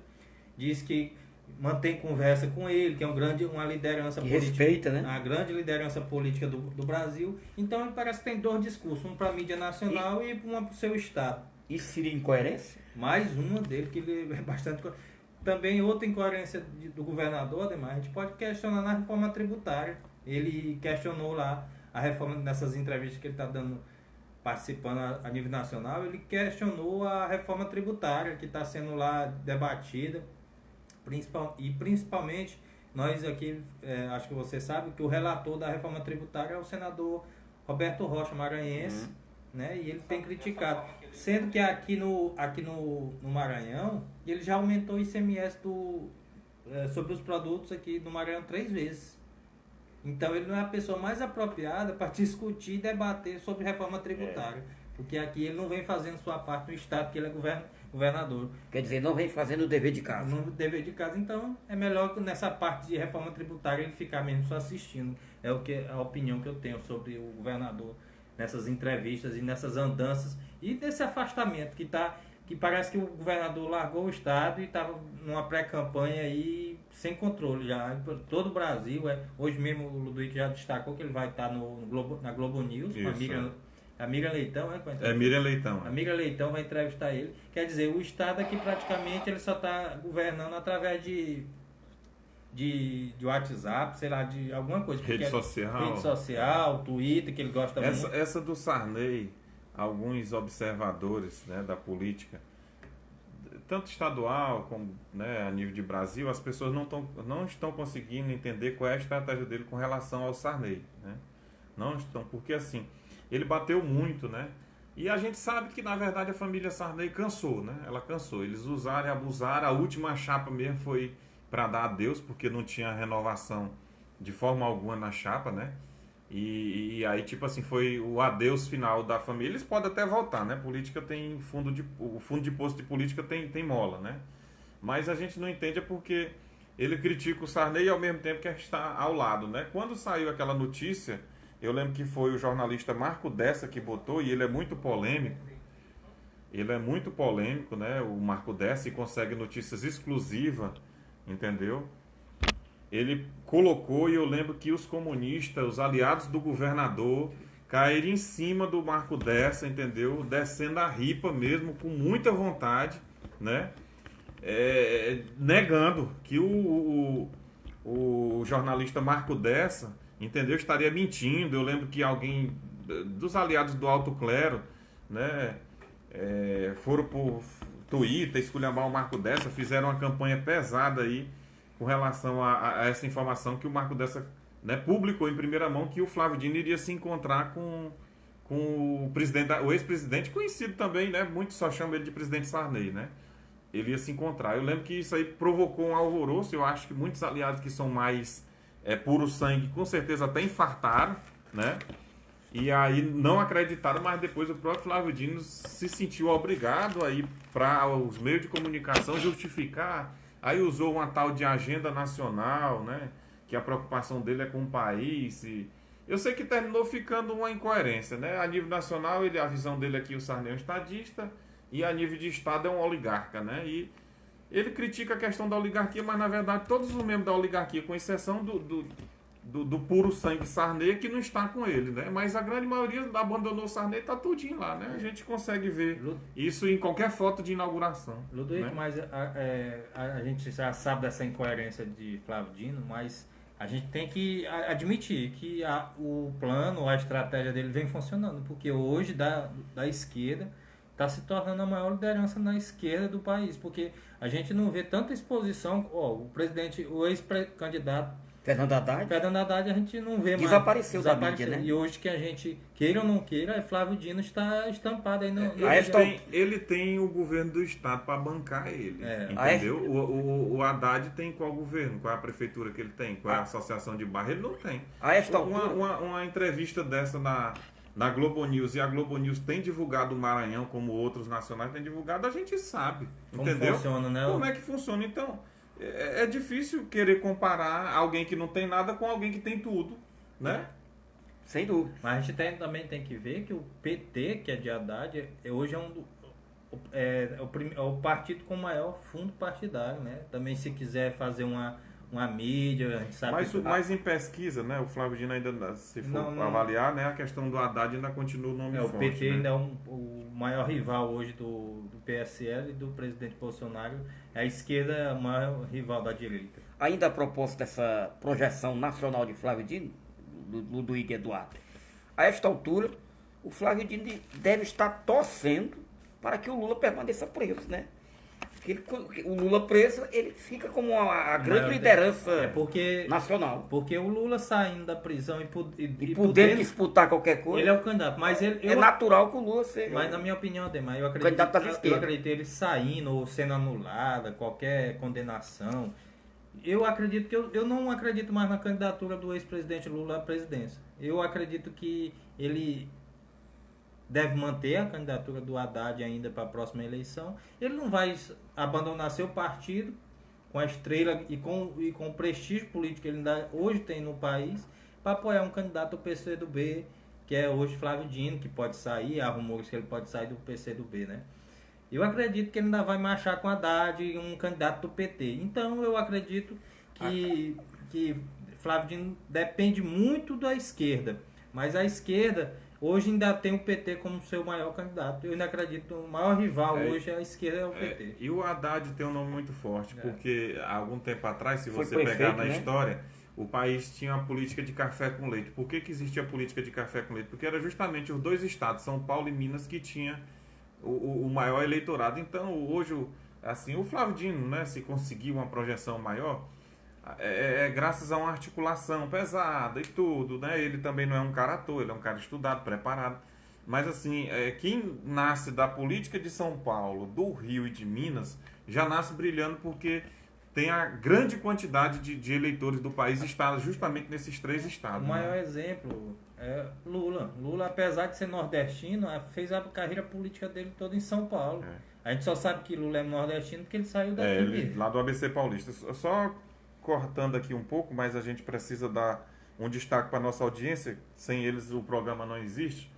diz que mantém conversa com ele, que é uma liderança política. Respeita, né? A grande liderança política do Brasil. Então ele parece que tem dois discursos, um para a mídia nacional e uma para o seu estado. Isso seria incoerência? Mais uma dele, que ele é bastante... Também outra incoerência do governador, Ademar, a gente pode questionar na reforma tributária. Ele questionou lá a reforma, nessas entrevistas que ele está dando, participando a nível nacional, ele questionou a reforma tributária que está sendo lá debatida, principalmente, nós aqui, acho que você sabe, que o relator da reforma tributária é o senador Roberto Rocha, maranhense, né? E ele tem criticado. Sendo que aqui no Maranhão, ele já aumentou o ICMS sobre os produtos aqui no Maranhão 3 vezes. Então ele não é a pessoa mais apropriada para discutir e debater sobre reforma tributária. Porque aqui ele não vem fazendo sua parte no Estado, porque ele é governador. Quer dizer, não vem fazendo o dever de casa. No dever de casa, então é melhor que nessa parte de reforma tributária ele ficar mesmo só assistindo. A opinião que eu tenho sobre o governador nessas entrevistas e nessas andanças e desse afastamento que parece que o governador largou o estado e estava numa pré-campanha aí sem controle já por todo o Brasil. Hoje mesmo o Ludovico já destacou que ele vai estar na Globo News com a Miriam Leitão, né? Miriam Leitão. A Miriam Leitão vai entrevistar ele. Quer dizer, o estado aqui praticamente ele só está governando através de WhatsApp, sei lá, de alguma coisa. Rede social, Twitter, que ele gosta muito. Essa do Sarney, alguns observadores, né, da política, tanto estadual como, né, a nível de Brasil, as pessoas não estão conseguindo entender qual é a estratégia dele com relação ao Sarney, né? Não estão, porque assim, ele bateu muito, né? E a gente sabe que, na verdade, a família Sarney cansou, né? Ela cansou. Eles usaram e abusaram. A última chapa mesmo foi para dar adeus, porque não tinha renovação de forma alguma na chapa, né? E aí, tipo assim, foi o adeus final da família. Eles podem até voltar, né? Política tem o fundo de posto de política tem mola, né? Mas a gente não entende porque ele critica o Sarney e ao mesmo tempo quer estar ao lado, né? Quando saiu aquela notícia, eu lembro que foi o jornalista Marco Dessa que botou, e ele é muito polêmico, ele é muito polêmico, né? O Marco Dessa, e consegue notícias exclusivas, entendeu? Ele colocou, e eu lembro que os comunistas, os aliados do governador, caíram em cima do Marco Dessa, entendeu? Descendo a ripa mesmo, com muita vontade, né? Negando que o jornalista Marco Dessa, entendeu? Estaria mentindo. Eu lembro que alguém dos aliados do alto clero, né? Foram por Twitter esculhambar o Marco Dessa, fizeram uma campanha pesada aí com relação a essa informação que o Marco Dessa, né, publicou em primeira mão que o Flávio Dino iria se encontrar com o presidente, o ex-presidente, conhecido também, né? Muitos só chamam ele de presidente Sarney, né? Ele ia se encontrar. Eu lembro que isso aí provocou um alvoroço. Eu acho que muitos aliados que são mais puro sangue, com certeza até infartaram, né? E aí não acreditaram, mas depois o próprio Flávio Dino se sentiu obrigado a ir para os meios de comunicação justificar. Aí usou uma tal de agenda nacional, né? Que a preocupação dele é com o país. Eu sei que terminou ficando uma incoerência, né? A nível nacional, a visão dele é que o Sarney é um estadista, e a nível de Estado é um oligarca, né? E ele critica a questão da oligarquia, mas na verdade todos os membros da oligarquia, com exceção do puro sangue Sarney, que não está com ele, né? Mas a grande maioria abandonou o Sarney, tá tudinho lá, né? A gente consegue ver isso em qualquer foto de inauguração. Ludovico, né? mas a gente já sabe dessa incoerência de Flávio Dino, mas a gente tem que admitir que o plano, a estratégia dele vem funcionando, porque hoje da esquerda está se tornando a maior liderança na esquerda do país, porque a gente não vê tanta exposição. O ex-candidato Fernando Haddad a gente não vê mais. desapareceu da mídia, né? E hoje que a gente, queira ou não queira, Flávio Dino está estampado aí no Ele tem o governo do estado para bancar ele, entendeu? O Haddad tem qual governo? Qual é a prefeitura que ele tem? Qual é a associação de bairro? Ele não tem. Uma entrevista dessa na Globo News, e a Globo News tem divulgado o Maranhão, como outros nacionais têm divulgado, a gente sabe, entendeu? Como funciona, né? Como é que funciona? Então, é difícil querer comparar alguém que não tem nada com alguém que tem tudo, né? Sem dúvida. Mas a gente também tem que ver que o PT, que é de Haddad, hoje é o partido com o maior fundo partidário, né? Também, se quiser fazer uma mídia, a gente sabe... Mas em pesquisa, né? O Flávio Dino ainda, se for avaliar, né? A questão do Haddad ainda continua o nome forte. O PT, né? ainda é o maior rival hoje do PSL e do presidente Bolsonaro. É a esquerda, a maior rival da direita. Ainda a propósito dessa projeção nacional de Flávio Dino, do Ig Eduardo, a esta altura, o Flávio Dino deve estar torcendo para que o Lula permaneça preso, né? O Lula preso, ele fica como a grande liderança nacional. Porque o Lula saindo da prisão e podendo disputar qualquer coisa, ele é o candidato. Mas é natural que o Lula seja. Mas na minha opinião, Ademar, eu acredito ele saindo ou sendo anulada, qualquer condenação. Eu acredito que eu não acredito mais na candidatura do ex-presidente Lula à presidência. Eu acredito que ele deve manter a candidatura do Haddad ainda para a próxima eleição. Ele não vai abandonar seu partido com a estrela e com o prestígio político que ele ainda hoje tem no país, para apoiar um candidato do PCdoB, que é hoje Flávio Dino, que pode sair. Há rumores que ele pode sair do PCdoB, né? Eu acredito que ele ainda vai marchar com Haddad e um candidato do PT. Então eu acredito que Flávio Dino depende muito da esquerda. Mas a esquerda hoje ainda tem o PT como seu maior candidato. Eu ainda acredito que o maior rival hoje a esquerda é o PT. E o Haddad tem um nome muito forte, porque há algum tempo atrás, se você prefeito, pegar na né? história, o país tinha uma política de café com leite. Por que existia a política de café com leite? Porque era justamente os dois estados, São Paulo e Minas, que tinha o maior eleitorado. Então, hoje, assim, o Flávio Dino, né, se conseguir uma projeção maior, graças a uma articulação pesada e tudo, né? Ele também não é um cara à toa, ele é um cara estudado, preparado. Mas, assim, quem nasce da política de São Paulo, do Rio e de Minas, já nasce brilhando, porque tem a grande quantidade de eleitores do país está justamente nesses três estados. O maior exemplo é Lula. Lula, apesar de ser nordestino, fez a carreira política dele toda em São Paulo. A gente só sabe que Lula é nordestino porque ele saiu daqui. Lá do ABC Paulista. Só cortando aqui um pouco, mas a gente precisa dar um destaque para a nossa audiência. Sem eles o programa não existe.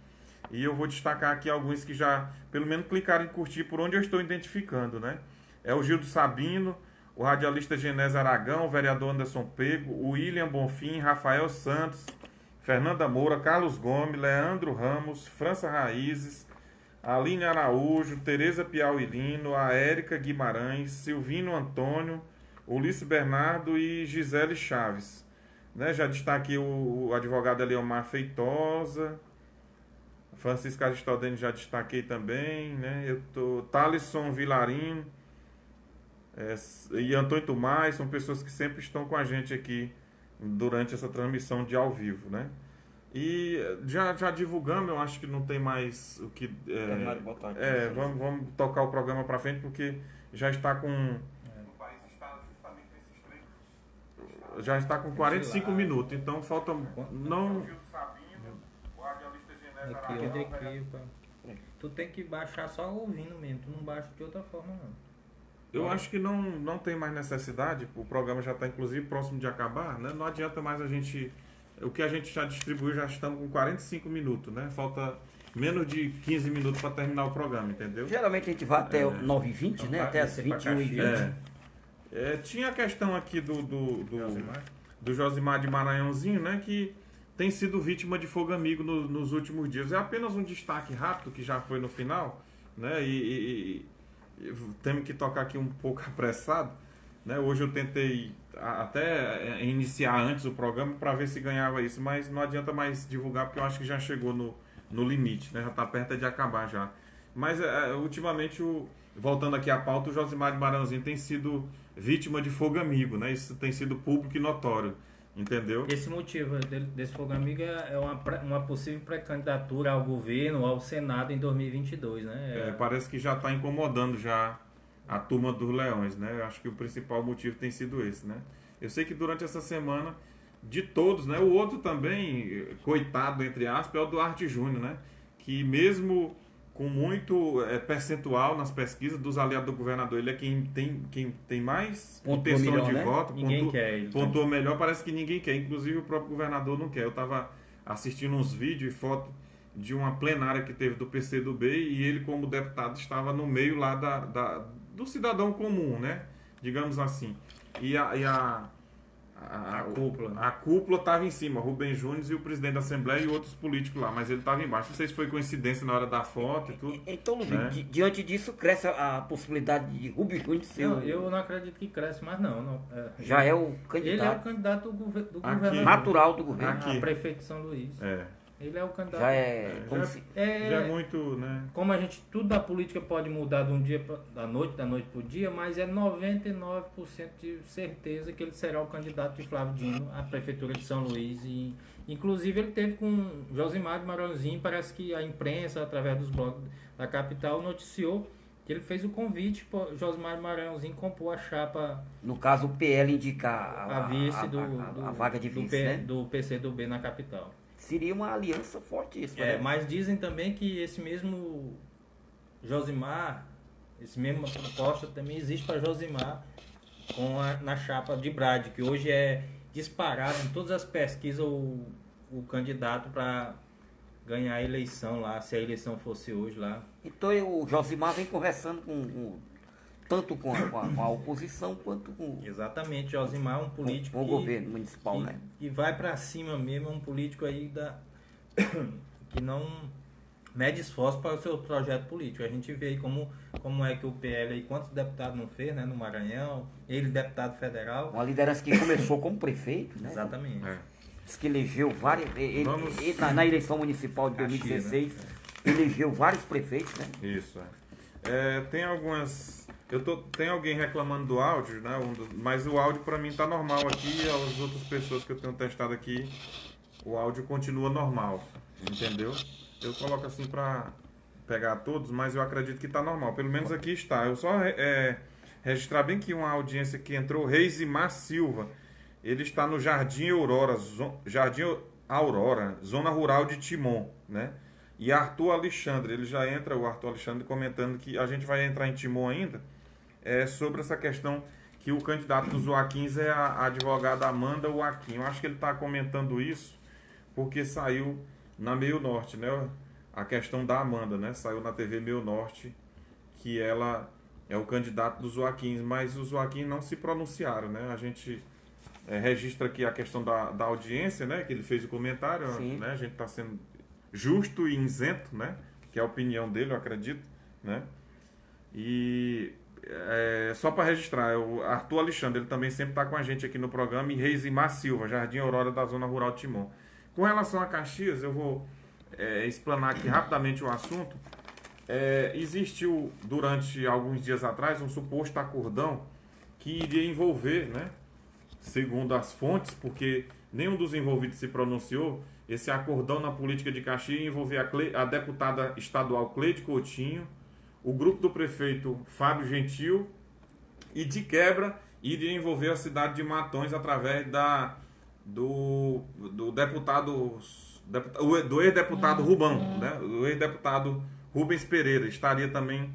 E eu vou destacar aqui alguns que já, pelo menos, clicaram em curtir por onde eu estou identificando, né? É o Gildo Sabino, o radialista Genésio Aragão, o vereador Anderson Pego, o William Bonfim, Rafael Santos, Fernanda Moura, Carlos Gomes, Leandro Ramos, França Raízes, Aline Araújo, Tereza Piauilino, a Érica Guimarães, Silvino Antônio, Ulisses Bernardo e Gisele Chaves. Né? Já destaquei o advogado Eliomar Feitosa, Francisco Aristodene já destaquei também, né? Thalisson Vilarino e Antônio Tomás, são pessoas que sempre estão com a gente aqui durante essa transmissão de ao vivo, né? E já divulgamos, eu acho que não tem mais o que... vamos tocar o programa para frente, porque já está com... O país está justamente nesses três... Já está com 45 minutos, então falta... Não... Tu tem que baixar só ouvindo mesmo, tu não baixa de outra forma não. Eu acho que não tem mais necessidade, o programa já está inclusive próximo de acabar, né? Não adianta mais a gente... O que a gente já distribuiu, já estamos com 45 minutos, né? Falta menos de 15 minutos para terminar o programa, entendeu? Geralmente a gente vai até 9h20, né? Até as 21h20. Tinha a questão aqui do Josimar de Maranhãozinho, né? Que tem sido vítima de fogo amigo nos últimos dias. É apenas um destaque rápido, que já foi no final, né? E temos que tocar aqui um pouco apressado, né? Hoje eu tentei até iniciar antes o programa para ver se ganhava isso, mas não adianta mais divulgar, porque eu acho que já chegou no limite, né? Já está perto de acabar já. Mas ultimamente, voltando aqui à pauta, o Josimar de Maranhãozinho tem sido vítima de fogo amigo, né? Isso tem sido público e notório. Entendeu? Esse motivo desse fogo amigo é uma possível pré-candidatura ao governo, ao Senado em 2022, né? Parece que já está incomodando já a turma dos leões, né? Eu acho que o principal motivo tem sido esse, né? Eu sei que durante essa semana, de todos, né? O outro também, coitado, entre aspas, é o Duarte Júnior, né? Que mesmo com muito percentual nas pesquisas dos aliados do governador, ele é quem tem mais intenção de voto, ninguém quer ele. Pontuou melhor, parece que ninguém quer, inclusive o próprio governador não quer. Eu estava assistindo uns vídeos e fotos de uma plenária que teve do PCdoB e ele, como deputado, estava no meio lá do cidadão comum, né? Digamos assim. E a cúpula estava em cima, Rubem Júnior e o presidente da Assembleia e outros políticos lá, mas ele estava embaixo. Não sei se foi coincidência na hora da foto e tudo. Então, né? Diante disso, cresce a possibilidade de Rubem Júnior ser eu não acredito que cresce, mas não. Já é o candidato. Ele é o candidato do governo natural do governo. A prefeito de São Luís. Ele é o candidato. Já é muito, né? Como a gente, tudo da política pode mudar de um dia da noite para o dia, mas é 99% de certeza que ele será o candidato de Flávio Dino à prefeitura de São Luís. E, inclusive, ele teve com Josimar de Maranhãozinho, parece que a imprensa, através dos blogs da capital, noticiou que ele fez o convite para Josimar de Maranhãozinho compor a chapa. No caso, o PL indicar a vice a vaga de vice, né? Do PCdoB na capital. Seria uma aliança fortíssima. Né? Mas dizem também que esse mesmo Josimar, esse mesmo proposta também existe para Josimar na chapa de Brade, que hoje é disparado em todas as pesquisas o candidato para ganhar a eleição lá, se a eleição fosse hoje lá. Então o Josimar vem conversando tanto com a oposição quanto com... Exatamente, Josimar é um político com o governo municipal, né? E vai para cima mesmo, é um político aí que não mede esforço para o seu projeto político. A gente vê aí como é que o PL aí, quantos deputados não fez, né, no Maranhão, ele deputado federal. Uma liderança que começou como prefeito, né? Exatamente. Diz que elegeu vários, na eleição municipal de 2016, né? Elegeu vários prefeitos, né? Isso, tem algumas... Tem alguém reclamando do áudio, né? Mas o áudio para mim tá normal aqui. As outras pessoas que eu tenho testado aqui, o áudio continua normal, entendeu? Eu coloco assim para pegar todos, mas eu acredito que tá normal. Pelo menos aqui está. Eu só registrar bem que uma audiência que entrou, Reisimar Silva. Ele está no Jardim Aurora, zona rural de Timon, né? E Arthur Alexandre, o Arthur Alexandre comentando que a gente vai entrar em Timon ainda. Sobre essa questão que o candidato dos Joaquins é a advogada Amanda Joaquim. Eu acho que ele está comentando isso porque saiu na Meio Norte, né? a questão da Amanda, né? Saiu na TV Meio Norte que ela é o candidato dos Joaquins, mas os Joaquins não se pronunciaram, né? A gente registra aqui a questão da audiência, né? Que ele fez o comentário, Sim. né? A gente está sendo justo e isento, né? Que é a opinião dele, eu acredito, né? E só para registrar, o Arthur Alexandre, ele também sempre está com a gente aqui no programa, e Reisimar Silva, Jardim Aurora da Zona Rural de Timon. Com relação a Caxias, eu vou explanar aqui rapidamente o assunto. Existiu durante alguns dias atrás um suposto acordão que iria envolver, né, segundo as fontes, porque nenhum dos envolvidos se pronunciou, esse acordão na política de Caxias envolvia a deputada estadual Cleide Coutinho, o grupo do prefeito Fábio Gentil, e de quebra iria envolver a cidade de Matões através do ex-deputado Rubão, né? O ex-deputado Rubens Pereira estaria também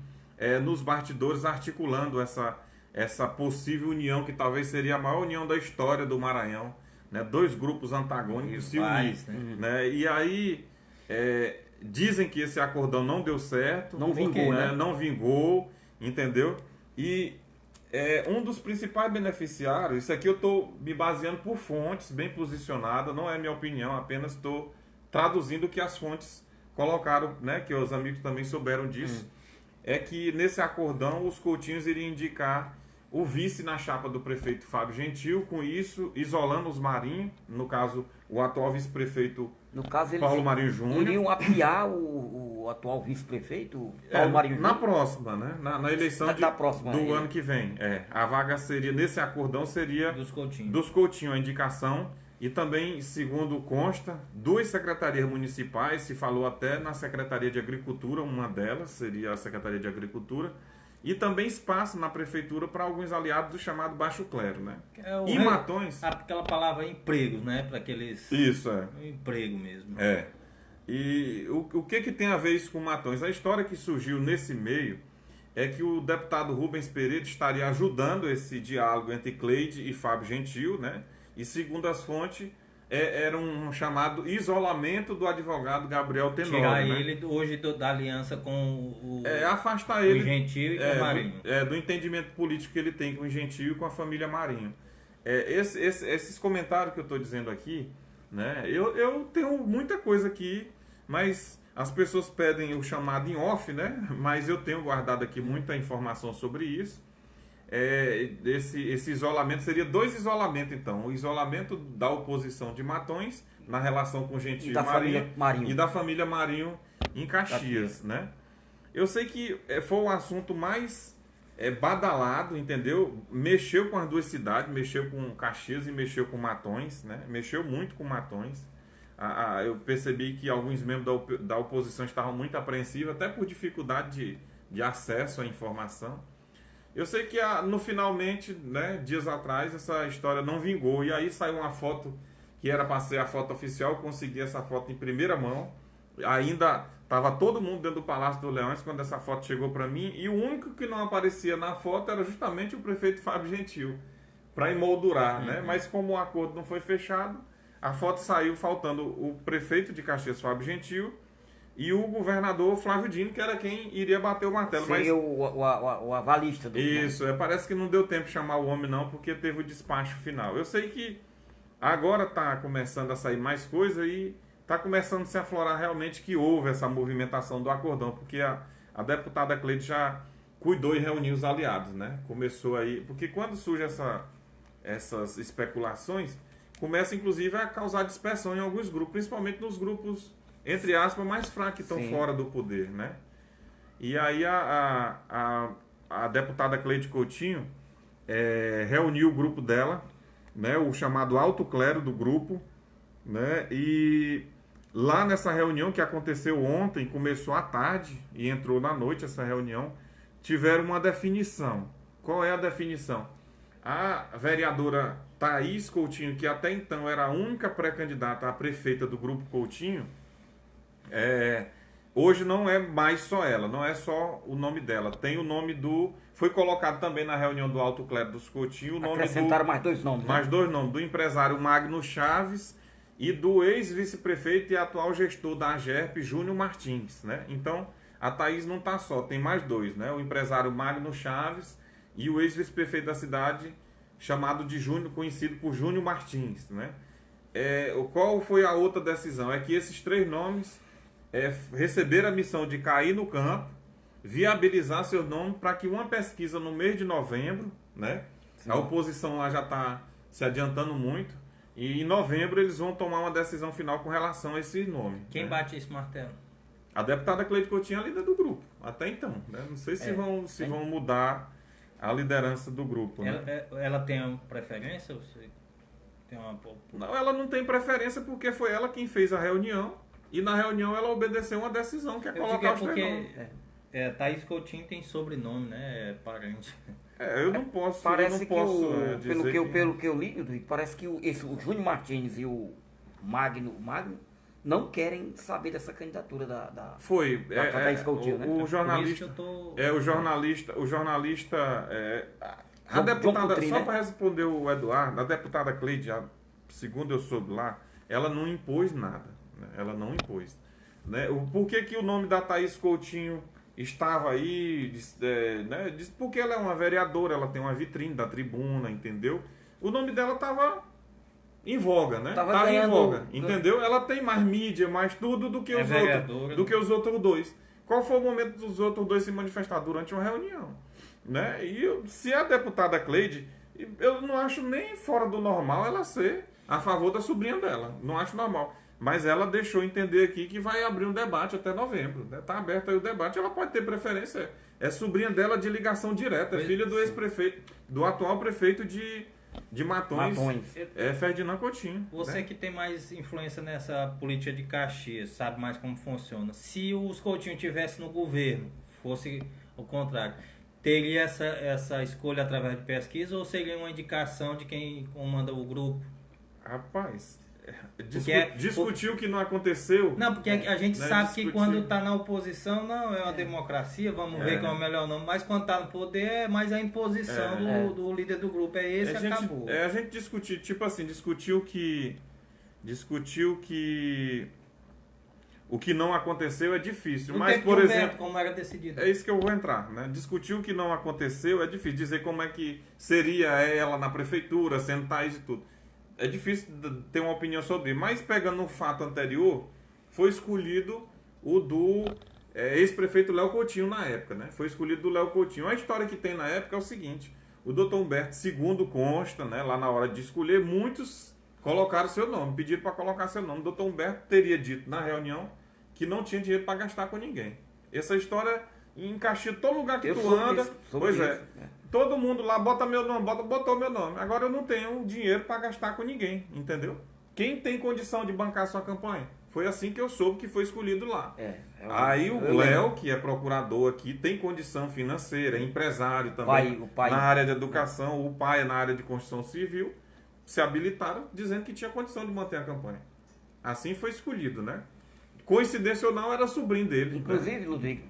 nos bastidores articulando essa possível união, que talvez seria a maior união da história do Maranhão, né? Dois grupos antagônicos se unir, né? E aí dizem que esse acordão não deu certo, não vingou, né? Não vingou, entendeu? E um dos principais beneficiários, isso aqui eu estou me baseando por fontes bem posicionadas, não é minha opinião, apenas estou traduzindo o que as fontes colocaram, né, que os amigos também souberam disso, é que nesse acordão os Coutinhos iriam indicar o vice na chapa do prefeito Fábio Gentil, com isso isolando os Marinho, no caso o atual vice-prefeito Paulo Marinho Júnior. Iriam apiar o atual vice-prefeito Paulo Marinho Júnior? Na próxima, né? Na eleição do ano que vem. A vaga seria, nesse acordão, seria dos Coutinho, a indicação. E também, segundo consta, 2 secretarias municipais, se falou até na Secretaria de Agricultura, uma delas seria a Secretaria de Agricultura, e também espaço na prefeitura para alguns aliados do chamado Baixo Clero, né? E Matões... Aquela palavra empregos, né? Para aqueles... Isso, emprego mesmo. E o que tem a ver isso com Matões? A história que surgiu nesse meio é que o deputado Rubens Pereira estaria ajudando esse diálogo entre Cleide e Fábio Gentil, né? E segundo as fontes, era um chamado isolamento do advogado Gabriel Tenório. Tirar né? ele hoje da aliança com o afastar ele o Gentil e com o Marinho. Do entendimento político que ele tem com o Gentil e com a família Marinho. Esses comentários que eu estou dizendo aqui, né? Eu tenho muita coisa aqui, mas as pessoas pedem o chamado em off, né? Mas eu tenho guardado aqui muita informação sobre isso. Esse isolamento seria 2 isolamentos, então. O isolamento da oposição de Matões na relação com Gentil e Marinho, e da família Marinho em Caxias, né? Eu sei que foi o assunto mais badalado, entendeu? Mexeu com as 2 cidades, mexeu com Caxias e mexeu com Matões, né? Mexeu muito com Matões. Eu percebi que alguns membros da oposição estavam muito apreensivos, até por dificuldade de acesso à informação. Eu sei que finalmente, né, dias atrás, essa história não vingou. E aí saiu uma foto que era para ser a foto oficial. Eu consegui essa foto em primeira mão. Ainda estava todo mundo dentro do Palácio dos Leões quando essa foto chegou para mim. E o único que não aparecia na foto era justamente o prefeito Fábio Gentil, para emoldurar, né? Mas como o acordo não foi fechado, a foto saiu faltando o prefeito de Caxias, Fábio Gentil, e o governador Flávio Dino, que era quem iria bater o martelo. Seria o avalista do... Isso, parece que não deu tempo de chamar o homem não, porque teve o despacho final. Eu sei que agora está começando a sair mais coisa e está começando a se aflorar realmente que houve essa movimentação do acordão, porque a deputada Cleide já cuidou e reuniu os aliados, né? Começou aí, porque quando surgem essas especulações, começa inclusive a causar dispersão em alguns grupos, principalmente nos grupos, entre aspas, mais fracos, que estão fora do poder, né? E aí a deputada Cleide Coutinho reuniu o grupo dela, né, o chamado alto clero do grupo, né? E lá nessa reunião que aconteceu ontem, começou à tarde e entrou na noite essa reunião, tiveram uma definição. Qual é a definição? A vereadora Thaís Coutinho, que até então era a única pré-candidata a prefeita do grupo Coutinho, hoje não é mais só ela, não é só o nome dela. Tem o nome do... Foi colocado também na reunião do Alto Clero dos Coutinho o nome acrescentaram mais 2 nomes. Mais 2 nomes, do empresário Magno Chaves e do ex-vice-prefeito e atual gestor da AGERP, Júnior Martins, né? Então, a Thaís não está só, tem mais dois, né? O empresário Magno Chaves e o ex-vice-prefeito da cidade, chamado de Júnior, conhecido por Júnior Martins, né? Qual foi a outra decisão? É que esses três nomes receberam a missão de cair no campo, viabilizar seu nome para que uma pesquisa no mês de novembro, né? Sim. A oposição lá já está se adiantando muito, e em novembro eles vão tomar uma decisão final com relação a esse nome. Quem né? bate esse martelo? A deputada Cleide Coutinho é a líder do grupo, até então. Né? Não sei se vão mudar a liderança do grupo. Né? Ela tem uma preferência? Você tem uma... Não, ela não tem preferência porque foi ela quem fez a reunião, e na reunião ela obedeceu uma decisão que é colocar os três nomes. Thaís Coutinho tem sobrenome, né? É parente. Eu não posso. Parece eu não posso dizer pelo que eu li, Ludwig, parece que o Júnior Martins e o Magno não querem saber dessa candidatura da Thaís Coutinho, né? O jornalista. O jornalista. A deputada, Coutrin, só né? para responder o Eduardo, a deputada Cleide, segundo eu soube lá, ela não impôs nada. Né? Ela não impôs. Né? Por que o nome da Thaís Coutinho estava aí? Né? Porque ela é uma vereadora, ela tem uma vitrine da tribuna, entendeu? O nome dela estava em voga, né? Tava em voga, entendeu? Ela tem mais mídia, mais tudo do que os outros dois. Qual foi o momento dos outros dois se manifestar? Durante uma reunião. Né? E se a deputada Cleide, eu não acho nem fora do normal ela ser a favor da sobrinha dela. Não acho normal. Mas ela deixou entender aqui que vai abrir um debate até novembro. Né? Tá aberto aí o debate, ela pode ter preferência. É sobrinha dela de ligação direta, é filha do ex-prefeito, do atual prefeito de Matões. É Ferdinand Coutinho. Você, né? Que tem mais influência nessa política de Caxias, sabe mais como funciona. Se os Coutinho tivesse no governo, fosse o contrário, teria essa escolha através de pesquisa ou seria uma indicação de quem comanda o grupo? Rapaz, discutir o que não aconteceu. Não, porque a gente sabe que quando está na oposição, não, é uma democracia, vamos ver qual é o melhor nome. Mas quando está no poder, é mais a imposição do líder do grupo. É esse e acabou. A gente discutir, tipo assim, discutiu que o que não aconteceu é difícil. No mas, por exemplo, como era decidido. É isso que eu vou entrar, né? Discutir o que não aconteceu é difícil. Dizer como é que seria ela na prefeitura, sendo Thaís e tudo. É difícil ter uma opinião sobre isso. Mas pegando o fato anterior, foi escolhido o do ex-prefeito Léo Coutinho na época, né? Foi escolhido do Léo Coutinho. A história que tem na época é o seguinte: o doutor Humberto, segundo consta, né, lá na hora de escolher, muitos colocaram seu nome, pediram para colocar seu nome. O doutor Humberto teria dito na reunião que não tinha dinheiro para gastar com ninguém. Essa história encaixou todo lugar que tu anda. Pois é. Todo mundo lá bota meu nome, botou meu nome. Agora eu não tenho dinheiro para gastar com ninguém, entendeu? Quem tem condição de bancar sua campanha? Foi assim que eu soube que foi escolhido lá. Aí o Léo, que é procurador aqui, tem condição financeira, é empresário também, o pai. Na área de educação, o pai é na área de construção civil, se habilitaram dizendo que tinha condição de manter a campanha. Assim foi escolhido, né? Coincidência ou não, era sobrinho dele. Inclusive, né? Ludwig,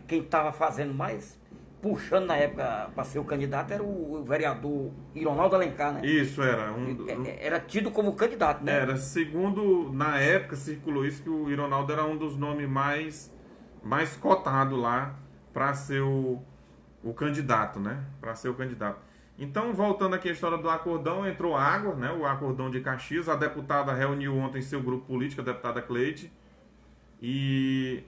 quem estava fazendo mais, puxando na época para ser o candidato, era o vereador Ironaldo Alencar, né? Isso, era tido como candidato, né? Era, segundo, na época circulou isso, que o Ironaldo era um dos nomes mais cotados lá para ser o candidato, né? Para ser o candidato. Então, voltando aqui à história do acordão, entrou água, né? O acordão de Caxias. A deputada reuniu ontem seu grupo político, a deputada Cleide. E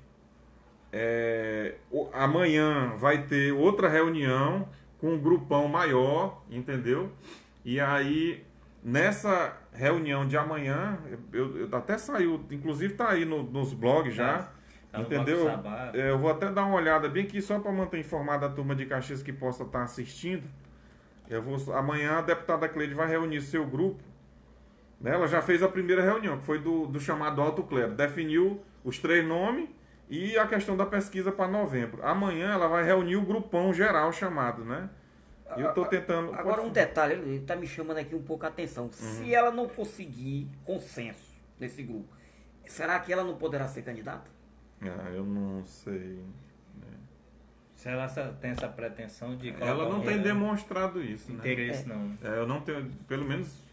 amanhã vai ter outra reunião com um grupão maior, entendeu? E aí, nessa reunião de amanhã, eu até saiu, inclusive tá aí nos blogs já, entendeu? Eu vou até dar uma olhada bem aqui, só para manter informada a turma de Caxias que possa estar assistindo. Amanhã a deputada Cleide vai reunir seu grupo. Né? Ela já fez a primeira reunião, que foi do chamado Alto Clero. Definiu os 3 nomes e a questão da pesquisa para novembro. Amanhã ela vai reunir o grupão geral chamado, né? E eu estou tentando... Agora um detalhe, ele está me chamando aqui um pouco a atenção. Se ela não conseguir consenso nesse grupo, será que ela não poderá ser candidata? Eu não sei... Se ela tem essa pretensão de... Ela não tem demonstrado isso, interesse, né? não. Eu não tenho, pelo menos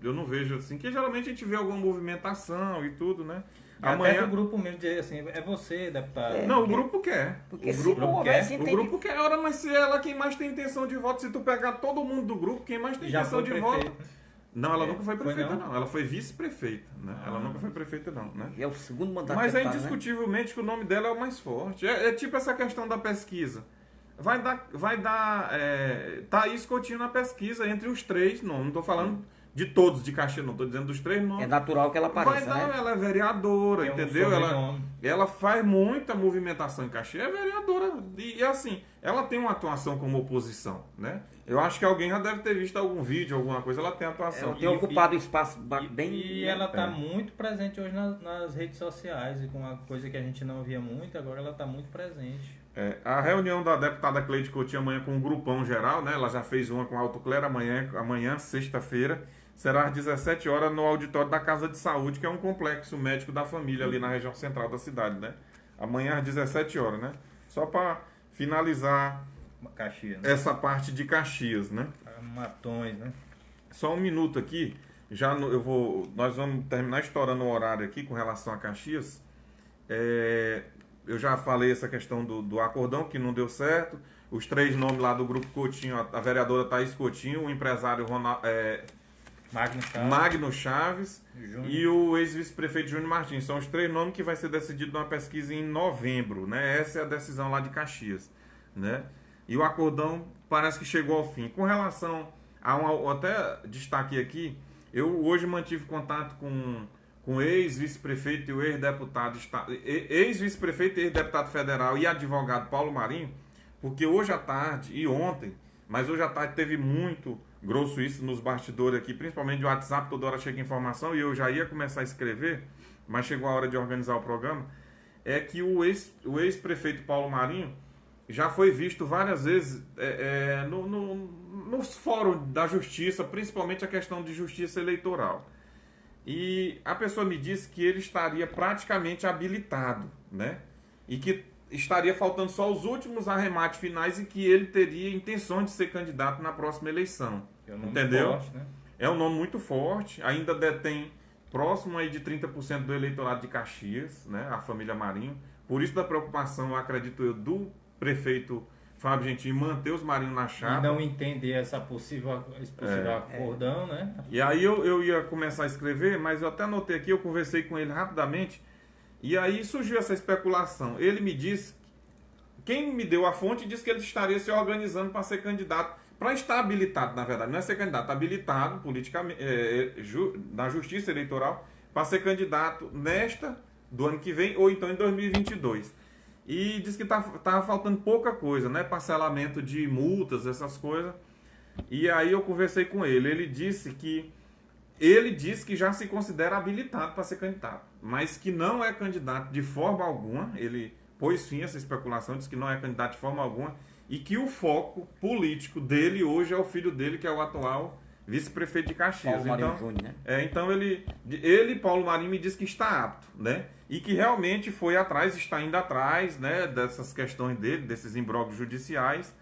eu não vejo assim, que geralmente a gente vê alguma movimentação e tudo, né? Até o grupo mesmo dizer assim, é você, deputado. Não, o grupo quer. Porque o se grupo não quer. houvesse O grupo quer. Ora, mas se ela quem mais tem intenção de voto, se tu pegar todo mundo do grupo, quem mais tem Já intenção foi de prefeito. voto... Não, ela nunca foi Foi prefeita, não? não. Ela foi vice-prefeita, né? Ela nunca foi prefeita, não, né? É o segundo mandato Mas é deputado, né? indiscutivelmente que o nome dela é o mais forte. É tipo essa questão da pesquisa. Vai dar Thaís Coutinho na pesquisa entre os três nomes. Não estou falando de todos de Caxias, não. Estou dizendo dos três nomes. É natural que ela apareça, Vai dar, né? ela é vereadora, Tem um entendeu? sobrenome. Ela faz muita movimentação em Caxias, é vereadora. E assim, ela tem uma atuação como oposição, né? Eu acho que alguém já deve ter visto algum vídeo, alguma coisa, ela tem atuação. Ela tem ocupado um espaço bem... E ela está muito presente hoje nas redes sociais, e com uma coisa que a gente não via muito, agora ela está muito presente. A reunião da deputada Cleide Coutinho amanhã com o grupão geral, né? Ela já fez uma com a Auto Clero amanhã, sexta-feira, será às 17 horas no auditório da Casa de Saúde, que é um complexo médico da família ali na região central da cidade, né? Amanhã às 17 horas, né? Só para finalizar Caxias, né? essa parte de Caxias, né? Matões, né? Só um minuto aqui, nós vamos terminar estourando o horário aqui com relação a Caxias. Eu já falei essa questão do acordão, que não deu certo. Os três nomes lá do Grupo Coutinho, a vereadora Thaís Coutinho, o empresário Magno Chaves Júnior. e o ex-vice-prefeito Júnior Martins. São os três nomes que vai ser decidido numa pesquisa em novembro, né? Essa é a decisão lá de Caxias, né? E o acordão parece que chegou ao fim. Com relação até destaque aqui, eu hoje mantive contato com o ex-vice-prefeito e o ex-vice-prefeito e ex-deputado federal e advogado Paulo Marinho, porque hoje à tarde e ontem, mas hoje à tarde teve muito grosso isso nos bastidores aqui, principalmente do WhatsApp, toda hora chega informação e eu já ia começar a escrever, mas chegou a hora de organizar o programa, é que o ex-prefeito Paulo Marinho já foi visto várias vezes nos fóruns da justiça, principalmente a questão de justiça eleitoral. E a pessoa me disse que ele estaria praticamente habilitado, né? E que estaria faltando só os últimos arremates finais e que ele teria intenção de ser candidato na próxima eleição. Entendeu? Forte, né? É um nome muito forte, ainda detém próximo aí de 30% do eleitorado de Caxias, né? A família Marinho. Por isso da preocupação, acredito eu, do prefeito Fábio Gentil manter os Marinho na chapa. E não entender esse possível acordão, né? E aí eu ia começar a escrever, mas eu até anotei aqui, eu conversei com ele rapidamente, e aí surgiu essa especulação. Ele me disse, quem me deu a fonte disse que ele estaria se organizando para ser candidato, para estar habilitado, na verdade, não é ser candidato, habilitado politicamente, na justiça eleitoral, para ser candidato do ano que vem, ou então em 2022. E disse que tava faltando pouca coisa, né? Parcelamento de multas, essas coisas. E aí eu conversei com ele. Ele disse que já se considera habilitado para ser candidato, mas que não é candidato de forma alguma. Ele pôs fim a essa especulação, disse que não é candidato de forma alguma e que o foco político dele hoje é o filho dele, que é o atual vice-prefeito de Caxias. Paulo Marinho Júnior, né? Então Paulo Marinho, me disse que está apto, né? E que realmente está indo atrás, né, dessas questões dele, desses imbróglios judiciais.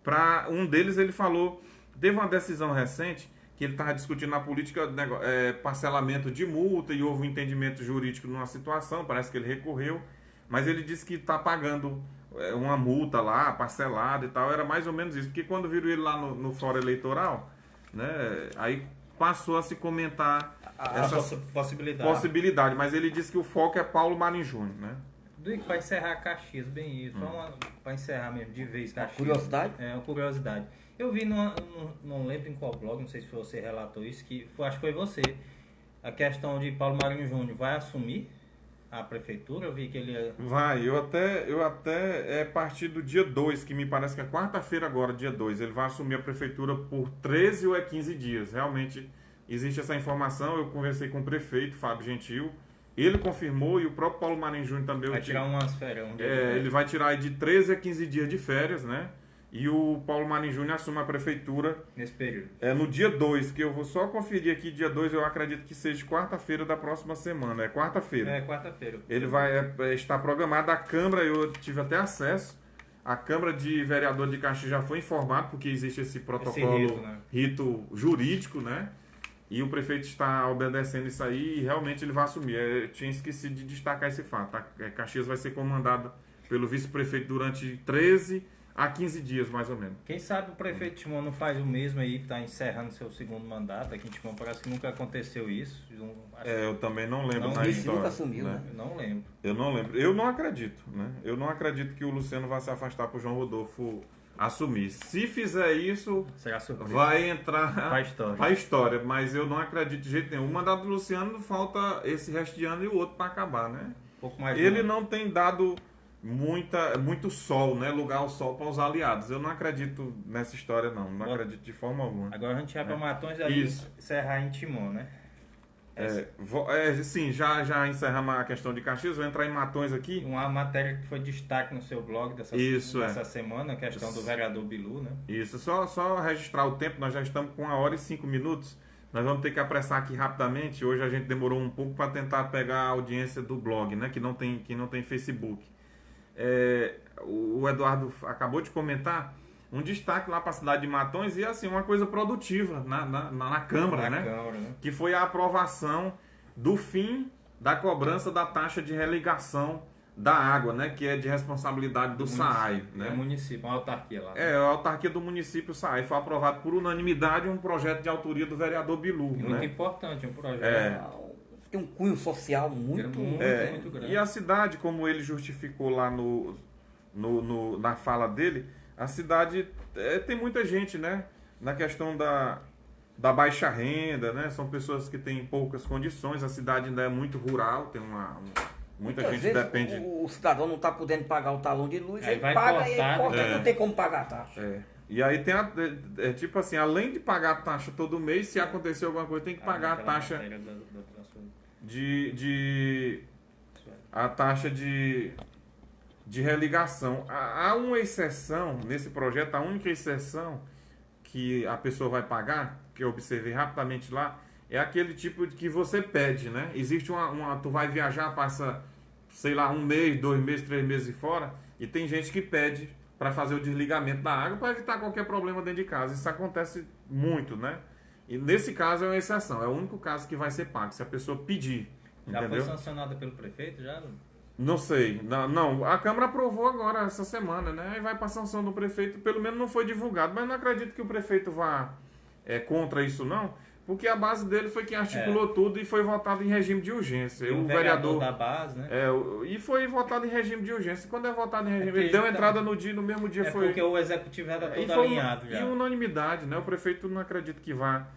Para um deles ele falou, teve uma decisão recente que ele estava discutindo na política, parcelamento de multa, e houve um entendimento jurídico numa situação, parece que ele recorreu, mas ele disse que está pagando uma multa lá, parcelada e tal, era mais ou menos isso, porque quando viram ele lá no fórum eleitoral, né, aí passou a se comentar essa possibilidade, mas ele disse que o foco é Paulo Marinho Júnior, né? Para encerrar Caxias, bem isso, para encerrar mesmo de vez Caxias. Curiosidade? Uma curiosidade. Eu vi, não lembro em qual blog, não sei se você relatou isso, acho que foi você, a questão de Paulo Marinho Júnior vai assumir a prefeitura. Eu vi que ele... Vai, eu até a partir do dia 2, que me parece que é quarta-feira agora, dia 2, ele vai assumir a prefeitura por 13 ou 15 dias. Realmente existe essa informação, eu conversei com o prefeito, Fábio Gentil, ele confirmou, e o próprio Paulo Marinho Júnior também... Vai tirar umas férias. Ele vai tirar aí de 13 a 15 dias de férias, né? E o Paulo Marinho Júnior assume a prefeitura nesse período. No dia 2, que eu vou só conferir aqui, dia 2 eu acredito que seja quarta-feira da próxima semana. É quarta-feira. É quarta-feira. Ele vai estar programado. A Câmara, eu tive até acesso. A Câmara de Vereador de Caxias já foi informada, porque existe esse protocolo, rito jurídico, né? e o prefeito está obedecendo isso aí e realmente ele vai assumir. Eu tinha esquecido de destacar esse fato. Caxias vai ser comandado pelo vice-prefeito durante 13 a 15 dias, mais ou menos. Quem sabe o prefeito Timon não faz o mesmo aí, que está encerrando seu segundo mandato. Aqui em Timon parece que nunca aconteceu isso. Eu também não lembro Não, na Vice história. nunca assumiu, né? Eu não lembro. Eu não lembro. Eu não acredito, né? Eu não acredito que o Luciano vai se afastar para o João Rodolfo assumir. Se fizer isso, Será surpresa? vai entrar Pra história. pra história, mas eu não acredito de jeito nenhum. O mandato do Luciano falta esse resto de ano e o outro para acabar, né? Um pouco mais Ele longe. não tem dado muito sol, né? Lugar ao sol para os aliados. Eu não acredito nessa história, não. Não acredito de forma alguma. Agora a gente vai para Matões e aí Isso. encerrar em Timon, né? Sim, já encerramos a questão de Caxias. Vou entrar em Matões aqui. Uma matéria que foi destaque no seu blog dessa semana, a questão do vereador Bilu, né? Isso, só registrar o tempo, nós já estamos com 1 hora e 5 minutos. Nós vamos ter que apressar aqui rapidamente. Hoje a gente demorou um pouco para tentar pegar a audiência do blog, né? Que não tem Facebook. O Eduardo acabou de comentar um destaque lá para a cidade de Matões e assim, uma coisa produtiva na Câmara, né? Câmara, né? Que foi a aprovação do fim da cobrança da taxa de religação da água, né? Que é de responsabilidade do SAAI, né? É o município, uma autarquia lá. A autarquia do município SAAI. Foi aprovado por unanimidade um projeto de autoria do vereador Bilu, Muito né? importante, um projeto. Tem um cunho social muito muito grande. E a cidade, como ele justificou lá na fala dele, a cidade tem muita gente, né? Na questão da baixa renda, né? São pessoas que têm poucas condições, a cidade ainda é muito rural, tem muita Muitas gente vezes depende. o cidadão não está podendo pagar o talão de luz, Aí ele vai paga cortar, e corta, né? não tem como pagar a taxa. E aí tem tipo assim, além de pagar a taxa todo mês, se acontecer alguma coisa, tem que pagar a taxa a taxa de religação. Há uma exceção nesse projeto, a única exceção que a pessoa vai pagar, que eu observei rapidamente lá, é aquele tipo de que você pede, né? Existe tu vai viajar, passa, sei lá, 1 mês, 2 meses, 3 meses fora, e tem gente que pede para fazer o desligamento da água para evitar qualquer problema dentro de casa. Isso acontece muito, né? E nesse caso é uma exceção, é o único caso que vai ser pago, se a pessoa pedir. Já Entendeu? foi sancionada pelo prefeito? Já? Não sei. Não, a Câmara aprovou agora essa semana, né? Aí vai para sanção do prefeito. Pelo menos não foi divulgado. Mas não acredito que o prefeito vá contra isso, não. Porque a base dele foi quem articulou tudo e foi votado em regime de urgência. O vereador da base, né? E foi votado em regime de urgência. Quando é votado em regime... porque Ele deu tá- entrada no mesmo dia foi... Porque o executivo era E todo foi alinhado já. e unanimidade, né? O prefeito não acredita que vá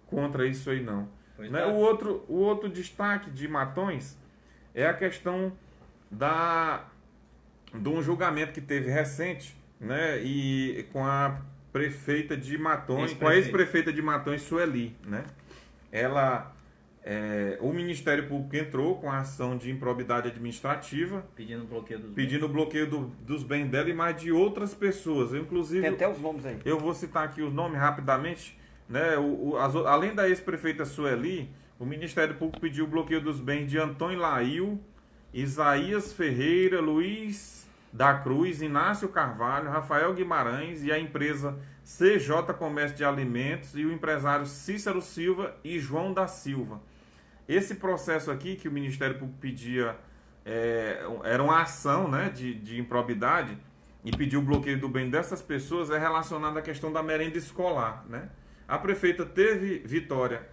contra isso aí, não. Pois Né? tá. O outro destaque de Matões é a questão de um julgamento que teve recente, né? E com a prefeita de Matões, com a ex-prefeita de Matões, Sueli, né? O Ministério Público entrou com a ação de improbidade administrativa, Pedindo bloqueio dos pedindo o bloqueio dos bens dela e mais de outras pessoas. Eu, inclusive, Tem até os nomes aí. eu vou citar aqui os nomes rapidamente, né? Além da ex-prefeita Sueli, o Ministério Público pediu o bloqueio dos bens de Antônio Lail, Isaías Ferreira, Luiz da Cruz, Inácio Carvalho, Rafael Guimarães e a empresa CJ Comércio de Alimentos e o empresário Cícero Silva e João da Silva. Esse processo aqui que o Ministério Público pedia era uma ação, né, de improbidade e pediu o bloqueio do bem dessas pessoas é relacionado à questão da merenda escolar, né? A prefeita teve vitória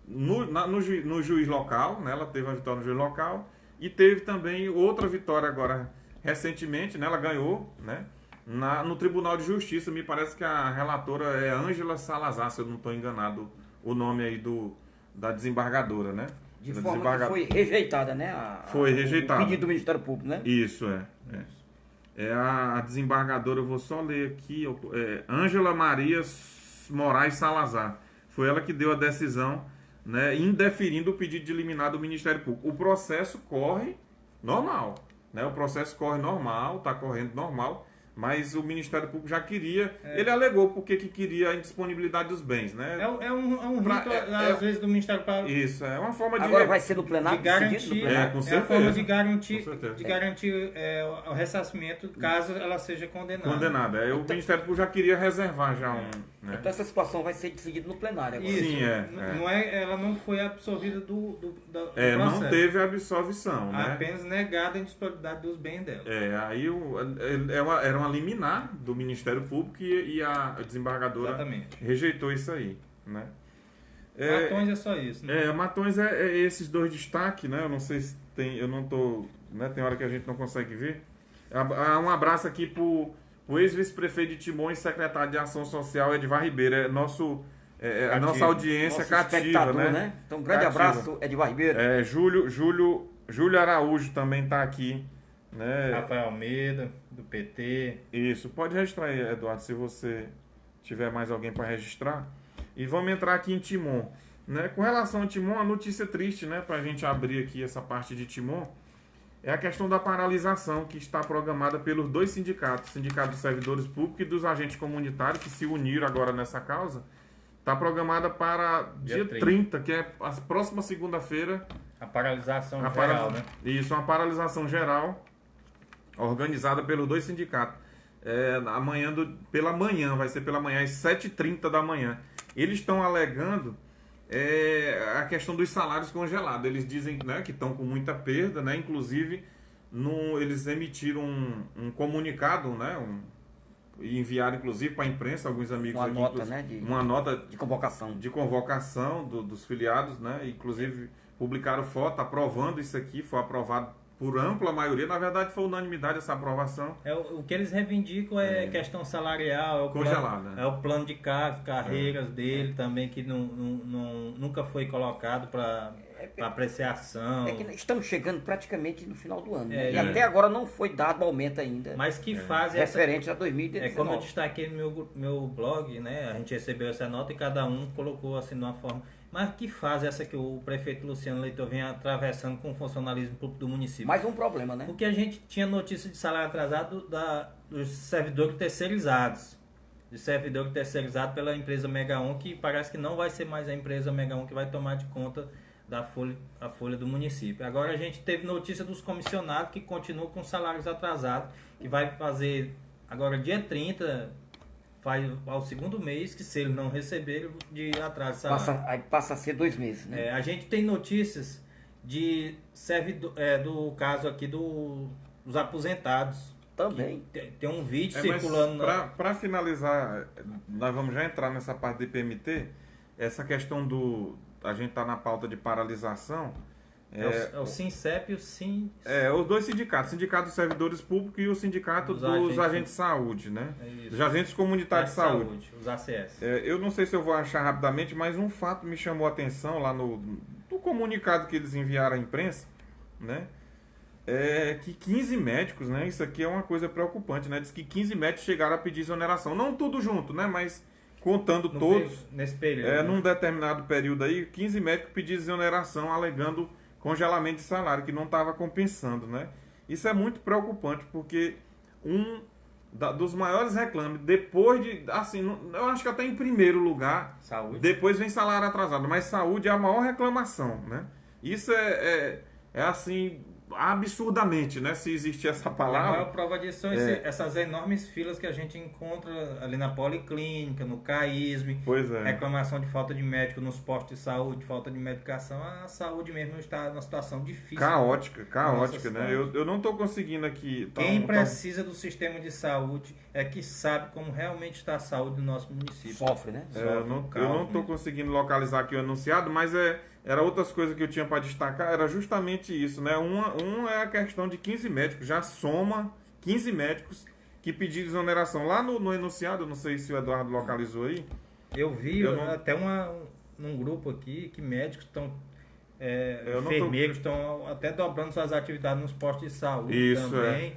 no juiz local, né? Ela teve uma vitória no juiz local e teve também outra vitória agora recentemente, né? Ela ganhou, né? No Tribunal de Justiça. Me parece que a relatora é Ângela Salazar, se eu não estou enganado o nome aí da desembargadora, né? De Da forma que foi rejeitada, né? Foi rejeitada. O pedido do Ministério Público, né? Isso, a desembargadora, eu vou só ler aqui, Ângela Maria Moraes Salazar. Foi ela que deu a decisão, né, indeferindo o pedido de liminar do Ministério Público. O processo corre normal, né? O processo corre normal, está correndo normal, Mas o Ministério Público já queria, ele alegou porque que queria a indisponibilidade dos bens, né? É um rito, às vezes, do Ministério para Isso, é uma forma de... Agora vai ser no plenário? de garantir, decidido no plenário? com é a certeza. forma de garantir, Com certeza. o ressarcimento caso ela seja condenada. Condenada. Aí o Ministério Público já queria reservar já um... Né? Então essa situação vai ser decidida no plenário agora. Isso, Sim, não é, ela não foi absolvida do não processo. teve absolvição, né? Apenas negada a indisponibilidade dos bens dela. Aí era uma liminar do Ministério Público e a desembargadora Exatamente. rejeitou isso aí, né? Matões é só isso, né? Matões é esses dois destaques, né? Eu não sei se tem, eu não tô, né? Tem hora que a gente não consegue ver. Um abraço aqui pro ex-vice-prefeito de Timon e secretário de Ação Social, Edvar Ribeiro, a nossa audiência Nosso cativa, espectador, né? Então, um grande Cativa. abraço, Edvar Ribeiro. Júlio Araújo também está aqui, né? Rafael Almeida, do PT. Isso, pode registrar aí, Eduardo, se você tiver mais alguém para registrar. E vamos entrar aqui em Timon, né? Com relação a Timon, a notícia triste, né? Para a gente abrir aqui essa parte de Timon, é a questão da paralisação que está programada pelos dois sindicatos, o Sindicato dos Servidores Públicos e dos Agentes Comunitários, que se uniram agora nessa causa. Está programada para dia 30, que é a próxima segunda-feira. A paralisação geral, né? Isso, uma paralisação geral organizada pelos dois sindicatos. Vai ser pela manhã, às 7h30 da manhã. Eles estão alegando a questão dos salários congelados. Eles dizem, né, que estão com muita perda, né? Inclusive, eles emitiram um comunicado, né? E enviaram, inclusive, para a imprensa, alguns amigos Uma aqui, nota, né? uma nota De convocação. de convocação dos filiados, né? Inclusive publicaram foto aprovando isso aqui, foi aprovado por ampla maioria, na verdade foi unanimidade essa aprovação. O que eles reivindicam é questão salarial, Congelada. É o plano de carreiras dele também, que nunca foi colocado para apreciação. É que estamos chegando praticamente no final do ano. É, E e- até agora não foi dado aumento ainda. Mas que faz essa... Referente a 2019. Como eu destaquei no meu blog, né? A gente recebeu essa nota e cada um colocou assim de uma forma. Mas que fase essa que o prefeito Luciano Leitor vem atravessando com o funcionalismo público do município? Mais um problema, né? Porque a gente tinha notícia de salário atrasado dos servidores terceirizados. De servidor terceirizado pela empresa Mega1, que parece que não vai ser mais a empresa Mega1 que vai tomar de conta da folha do município. Agora a gente teve notícia dos comissionados que continuam com salários atrasados, que vai fazer agora dia 30, faz ao segundo mês, que se eles não receberem, de atraso de salário. Aí passa a ser 2 meses, né? A gente tem notícias de servidor, do caso aqui dos aposentados. Também. Tem um vídeo circulando. Para finalizar, nós vamos já entrar nessa parte do IPMT, essa questão a gente está na pauta de paralisação. É o SINCEP e o SIN... Os dois sindicatos, o Sindicato dos Servidores Públicos e o Sindicato dos Agentes de Saúde, né? Dos Agentes Comunitários de Saúde. Os ACS. Eu não sei se eu vou achar rapidamente, mas um fato me chamou a atenção lá no comunicado que eles enviaram à imprensa, né? Que 15 médicos, né? Isso aqui é uma coisa preocupante, né? Diz que 15 médicos chegaram a pedir exoneração. Não tudo junto, né? Mas contando todos, nesse período. num determinado período aí, 15 médicos pediram exoneração alegando congelamento de salário, que não estava compensando, né? Isso é muito preocupante, porque dos maiores reclames, depois de, assim, eu acho que até em primeiro lugar, Saúde. depois vem salário atrasado, mas saúde é a maior reclamação, né? Isso é assim, absurdamente, né? Se existir essa A palavra. maior prova disso são essas enormes filas que a gente encontra ali na Policlínica, no CAISM. Pois é. Reclamação de falta de médico nos postos de saúde, falta de medicação. A saúde mesmo está numa situação difícil. Caótica, Nossa né? cidade. Eu não estou conseguindo aqui... Quem precisa do sistema de saúde é que sabe como realmente está a saúde do nosso município. Sofre, né? Eu não estou conseguindo localizar aqui o enunciado, mas era outras coisas que eu tinha para destacar, era justamente isso, né? Uma é a questão de 15 médicos, já soma 15 médicos que pediram exoneração. Lá no enunciado, eu não sei se o Eduardo localizou aí. Eu vi até num grupo aqui que médicos estão... enfermeiros estão até dobrando suas atividades nos postos de saúde. Isso, também.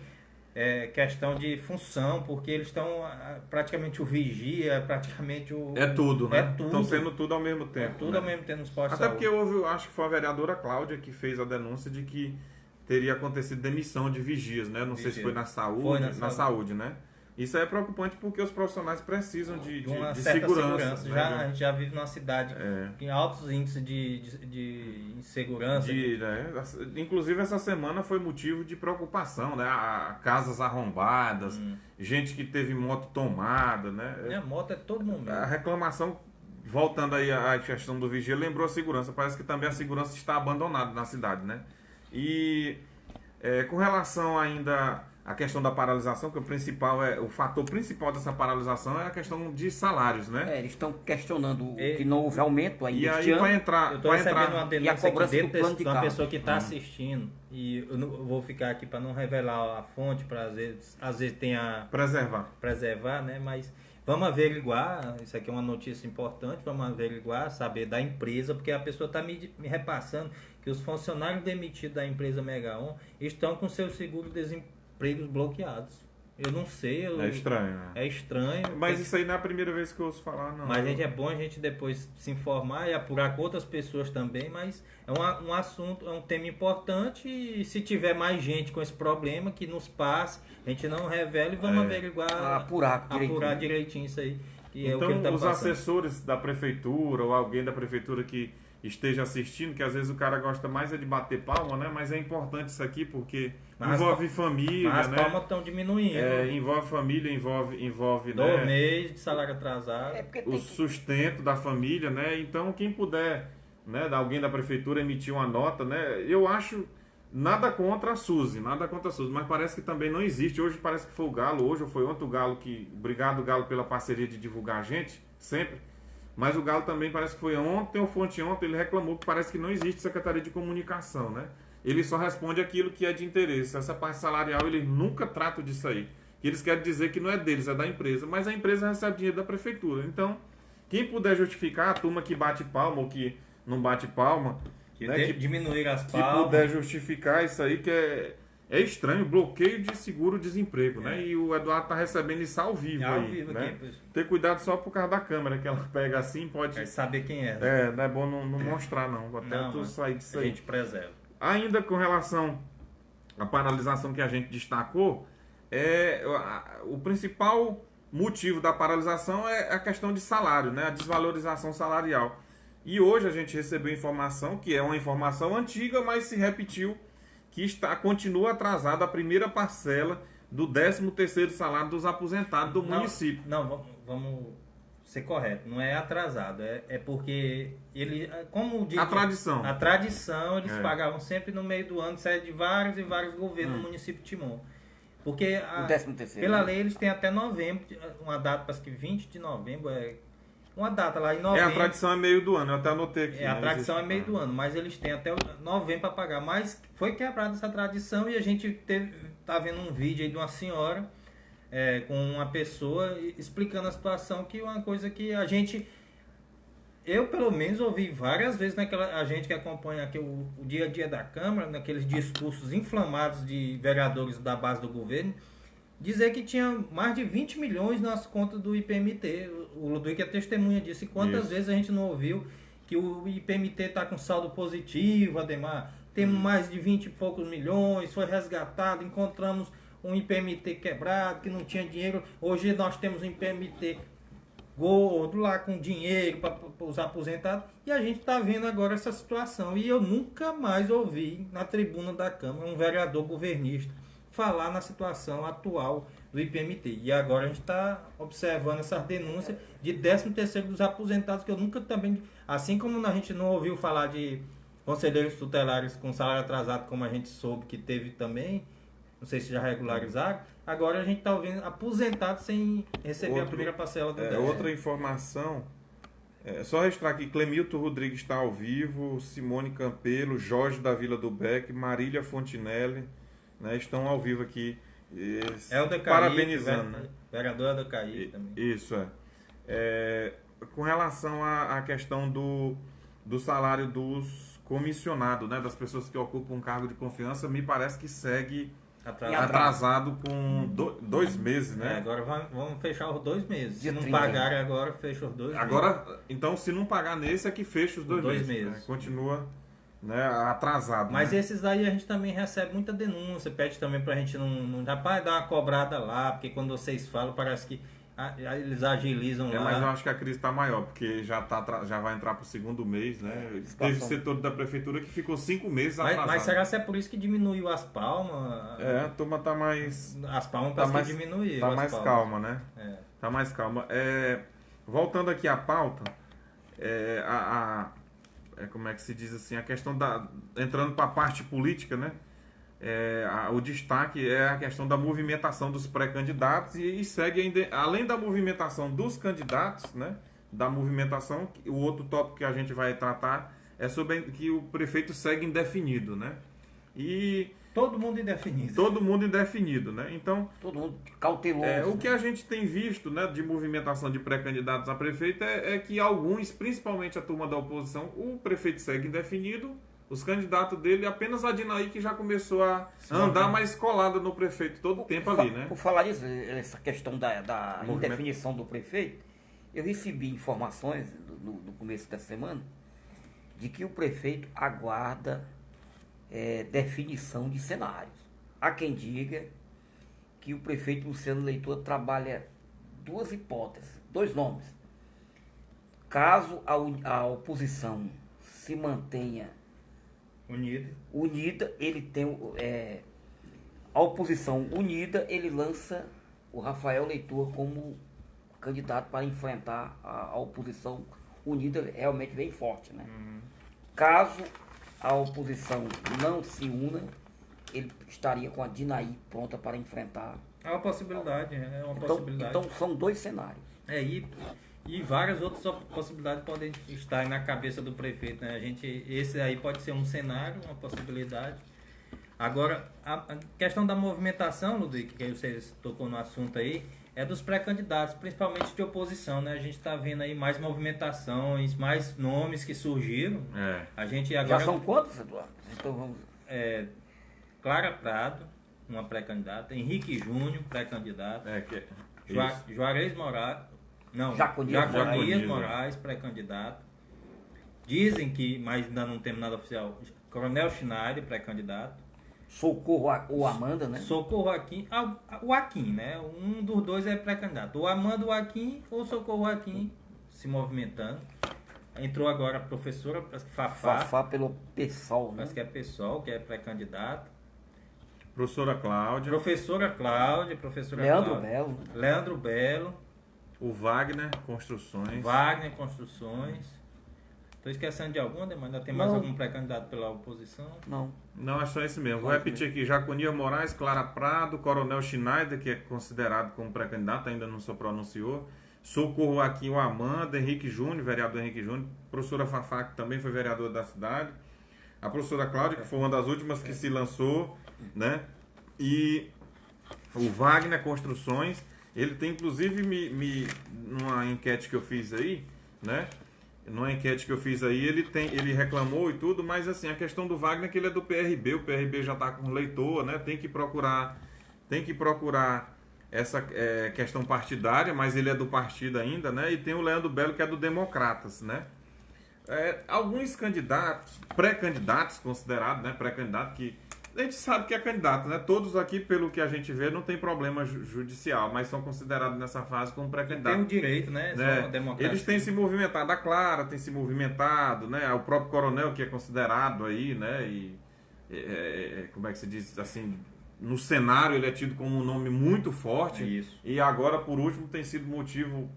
Questão de função, porque eles estão praticamente o vigia, praticamente o... É tudo, né? É tudo. Estão sendo tudo ao mesmo tempo. É tudo né? ao mesmo tempo nos postos Até de porque saúde. acho que foi a vereadora Cláudia que fez a denúncia de que teria acontecido demissão de vigias, né? Não sei se foi na saúde, Foi na saúde, né? Isso é preocupante porque os profissionais precisam de uma certa segurança. Né? A gente já vive numa cidade que tem altos índices de insegurança. Inclusive, essa semana foi motivo de preocupação, né? Casas arrombadas, gente que teve moto tomada, né? Moto é todo mundo. A reclamação, voltando aí à questão do vigia, lembrou a segurança. Parece que também a segurança está abandonada na cidade, né? E com relação ainda à questão da paralisação, que o fator principal dessa paralisação é a questão de salários, né? Eles estão questionando que não houve aumento ainda. E aí vai entrar... Eu estou recebendo uma denúncia aqui dentro de uma pessoa que está Uhum. assistindo, e eu vou ficar aqui para não revelar a fonte, para às vezes tenha... Preservar, né? Mas vamos averiguar, isso aqui é uma notícia importante, vamos averiguar, saber da empresa, porque a pessoa está me repassando que os funcionários demitidos da empresa Megaon estão com seus seguros-desemprego bloqueados. Eu não sei. É estranho, né? É estranho. Mas isso aí não é a primeira vez que eu ouço falar, não. Mas é bom a gente depois se informar e apurar com outras pessoas também, mas é um assunto, é um tema importante e se tiver mais gente com esse problema, que nos passe, a gente não revela e vamos averiguar, apurar direitinho isso aí. Que então, é o que ele tá os passando. Assessores da prefeitura ou alguém da prefeitura que esteja assistindo, que às vezes o cara gosta mais de bater palma, né? Mas é importante isso aqui porque envolve família, mas né? As palmas estão diminuindo. Envolve família, envolve 2 meses de salário atrasado. O sustento da família, né? Então, quem puder, né, alguém da prefeitura emitir uma nota, né? Eu acho nada contra a Suzy, mas parece que também não existe. Hoje parece que foi o Galo, hoje ou foi ontem o Galo que... Obrigado, Galo, pela parceria de divulgar a gente, sempre. Mas o Galo também parece que foi ontem ou foi ontem, ele reclamou que parece que não existe Secretaria de Comunicação, né? Ele só responde aquilo que é de interesse. Essa parte salarial, eles nunca tratam disso aí. Eles querem dizer que não é deles, é da empresa. Mas a empresa recebe dinheiro da prefeitura. Então, quem puder justificar, a turma que bate palma ou que não bate palma... Que diminuir as palmas. Que puder justificar isso aí, que é estranho, bloqueio de seguro-desemprego, né? E o Eduardo tá recebendo isso ao vivo aí, né? Aqui, ter cuidado só por causa da câmera, que ela pega assim, pode... É saber quem é. Não é bom não mostrar, não. Até tu sair disso aí. A gente preserva. Ainda com relação à paralisação que a gente destacou, o principal motivo da paralisação é a questão de salário, né? A desvalorização salarial. E hoje a gente recebeu informação, que é uma informação antiga, mas se repetiu, que continua atrasada a primeira parcela do 13º salário dos aposentados do município. Não, vamos ser correto. Não é atrasado, é porque ele, como diz, a tradição, eles pagavam sempre no meio do ano, sai de vários e vários governos no município de Timon. Porque o 13º, pela lei eles têm até novembro, uma data, parece que 20 de novembro uma data lá em novembro. A tradição é meio do ano, eu até anotei aqui. A tradição é meio do ano, mas eles têm até novembro para pagar. Mas foi quebrada essa tradição e a gente tá vendo um vídeo aí de uma senhora com uma pessoa explicando a situação, que é uma coisa que eu pelo menos ouvi várias vezes a gente que acompanha aqui o dia a dia da Câmara, naqueles discursos inflamados de vereadores da base do governo, dizer que tinha mais de 20 milhões nas contas do IPMT. O Ludwig é testemunha disso. E quantas vezes a gente não ouviu que o IPMT está com saldo positivo, Ademar? Temos mais de 20 e poucos milhões, foi resgatado, encontramos um IPMT quebrado, que não tinha dinheiro. Hoje nós temos um IPMT gordo lá com dinheiro para os aposentados. E a gente está vendo agora essa situação. E eu nunca mais ouvi na tribuna da Câmara um vereador governista falar na situação atual do IPMT. E agora a gente está observando essas denúncias de 13º dos aposentados, que eu nunca também... Assim como a gente não ouviu falar de conselheiros tutelares com salário atrasado, como a gente soube que teve também, não sei se já regularizaram, agora a gente está ouvindo aposentados sem receber a primeira parcela do 10. Outra informação, só registrar aqui, Clemilton Rodrigues está ao vivo, Simone Campelo, Jorge da Vila do Beck, Marília Fontinelli, né, estão ao vivo aqui, parabenizando. Né? Vereador Helder Caíque também. Isso, com relação à questão do salário dos comissionados, né, das pessoas que ocupam um cargo de confiança, me parece que segue atrasado com 2 meses, né? Agora vamos fechar os 2 meses. Dia se não 30, pagarem agora, fecha os 2 meses. Agora, então, se não pagar nesse, é que fecha os 2 meses. Né? Continua né, atrasado. Mas né? esses daí a gente também recebe muita denúncia, pede também pra gente não rapaz, dar uma cobrada lá, porque quando vocês falam parece que eles agilizam lá. Mas eu acho que a crise está maior, porque já vai entrar para o segundo mês, né? Teve setor da prefeitura que ficou 5 meses atrasado. Mas será que é por isso que diminuiu as palmas? A turma tá mais... As palmas Tá parece que diminuíram. Tá as mais palmas. calma, né? É. Tá mais calma. Voltando aqui à pauta, como é que se diz assim, a questão entrando para a parte política, né? O destaque é a questão da movimentação dos pré-candidatos e segue ainda, além da movimentação dos candidatos, né? Da movimentação, o outro tópico que a gente vai tratar é sobre que o prefeito segue indefinido, né? E todo mundo indefinido. Todo mundo indefinido, né? Então, todo mundo cauteloso. O que a gente tem visto, né, de movimentação de pré-candidatos a prefeito é que alguns, principalmente a turma da oposição, o prefeito segue indefinido, os candidatos dele, apenas a Dinaí que já começou a andar mais colada no prefeito todo o tempo ali, né? Por falar nisso, essa questão da indefinição do prefeito, eu recebi informações no começo da semana de que o prefeito aguarda definição de cenários. Há quem diga que o prefeito Luciano Leitor trabalha duas hipóteses, dois nomes. Caso a oposição se mantenha unida, ele tem a oposição unida, ele lança o Rafael Leitor como candidato para enfrentar a oposição unida, realmente bem forte, né? Caso a oposição não se una, ele estaria com a Dinaí pronta para enfrentar. É uma possibilidade, possibilidade. Então são dois cenários. E várias outras possibilidades podem estar na cabeça do prefeito, né? Esse aí pode ser um cenário, uma possibilidade. Agora, a questão da movimentação, Ludwig, que você tocou no assunto aí, é dos pré-candidatos, principalmente de oposição, né? A gente está vendo aí mais movimentações, mais nomes que surgiram. A gente agora... Já são quantos, Eduardo? Então vamos... Clara Prado, uma pré-candidata, Henrique Júnior, pré-candidato, Juarez Moraes, não, Jaconias Moraes, pré-candidato. Dizem que, mas ainda não temos nada oficial, Coronel Schneider, pré-candidato. Socorro ou Amanda, né? Socorro Aquim, o Aquim, né? Um dos dois é pré-candidato. O Amanda, o Aquim ou Socorro Aquim se movimentando. Entrou agora a professora, parece que Fafá pelo PSOL, né? Parece que é PSOL, que é pré-candidato. Professora Cláudia. Leandro Belo. O Wagner Construções. Estou esquecendo de algum, mas ainda tem mais algum pré-candidato pela oposição? Não, é só esse mesmo. Vou repetir aqui. Jaconias Moraes, Clara Prado, Coronel Schneider, que é considerado como pré-candidato, ainda não se pronunciou. Socorro aqui o Amanda, Henrique Júnior, vereador Henrique Júnior. Professora Fafá, que também foi vereadora da cidade. A professora Cláudia, que foi uma das últimas que se lançou, né? E o Wagner Construções. Ele tem, inclusive, numa enquete que eu fiz aí, né? Ele reclamou e tudo, mas assim, a questão do Wagner é que ele é do PRB, o PRB já está com leitor, né? Tem que procurar essa questão partidária, mas ele é do partido ainda, né? E tem o Leandro Belo, que é do Democratas, né? Alguns candidatos, pré-candidatos considerados, né? Pré-candidato que a gente sabe que é candidato, né? Todos aqui, pelo que a gente vê, não tem problema judicial, mas são considerados nessa fase como pré-candidato. Tem o direito, né? Eles têm se movimentado, a Clara tem se movimentado, né? O próprio Coronel, que é considerado aí, né? Como é que se diz assim? No cenário ele é tido como um nome muito forte. Isso. E agora, por último, tem sido motivo,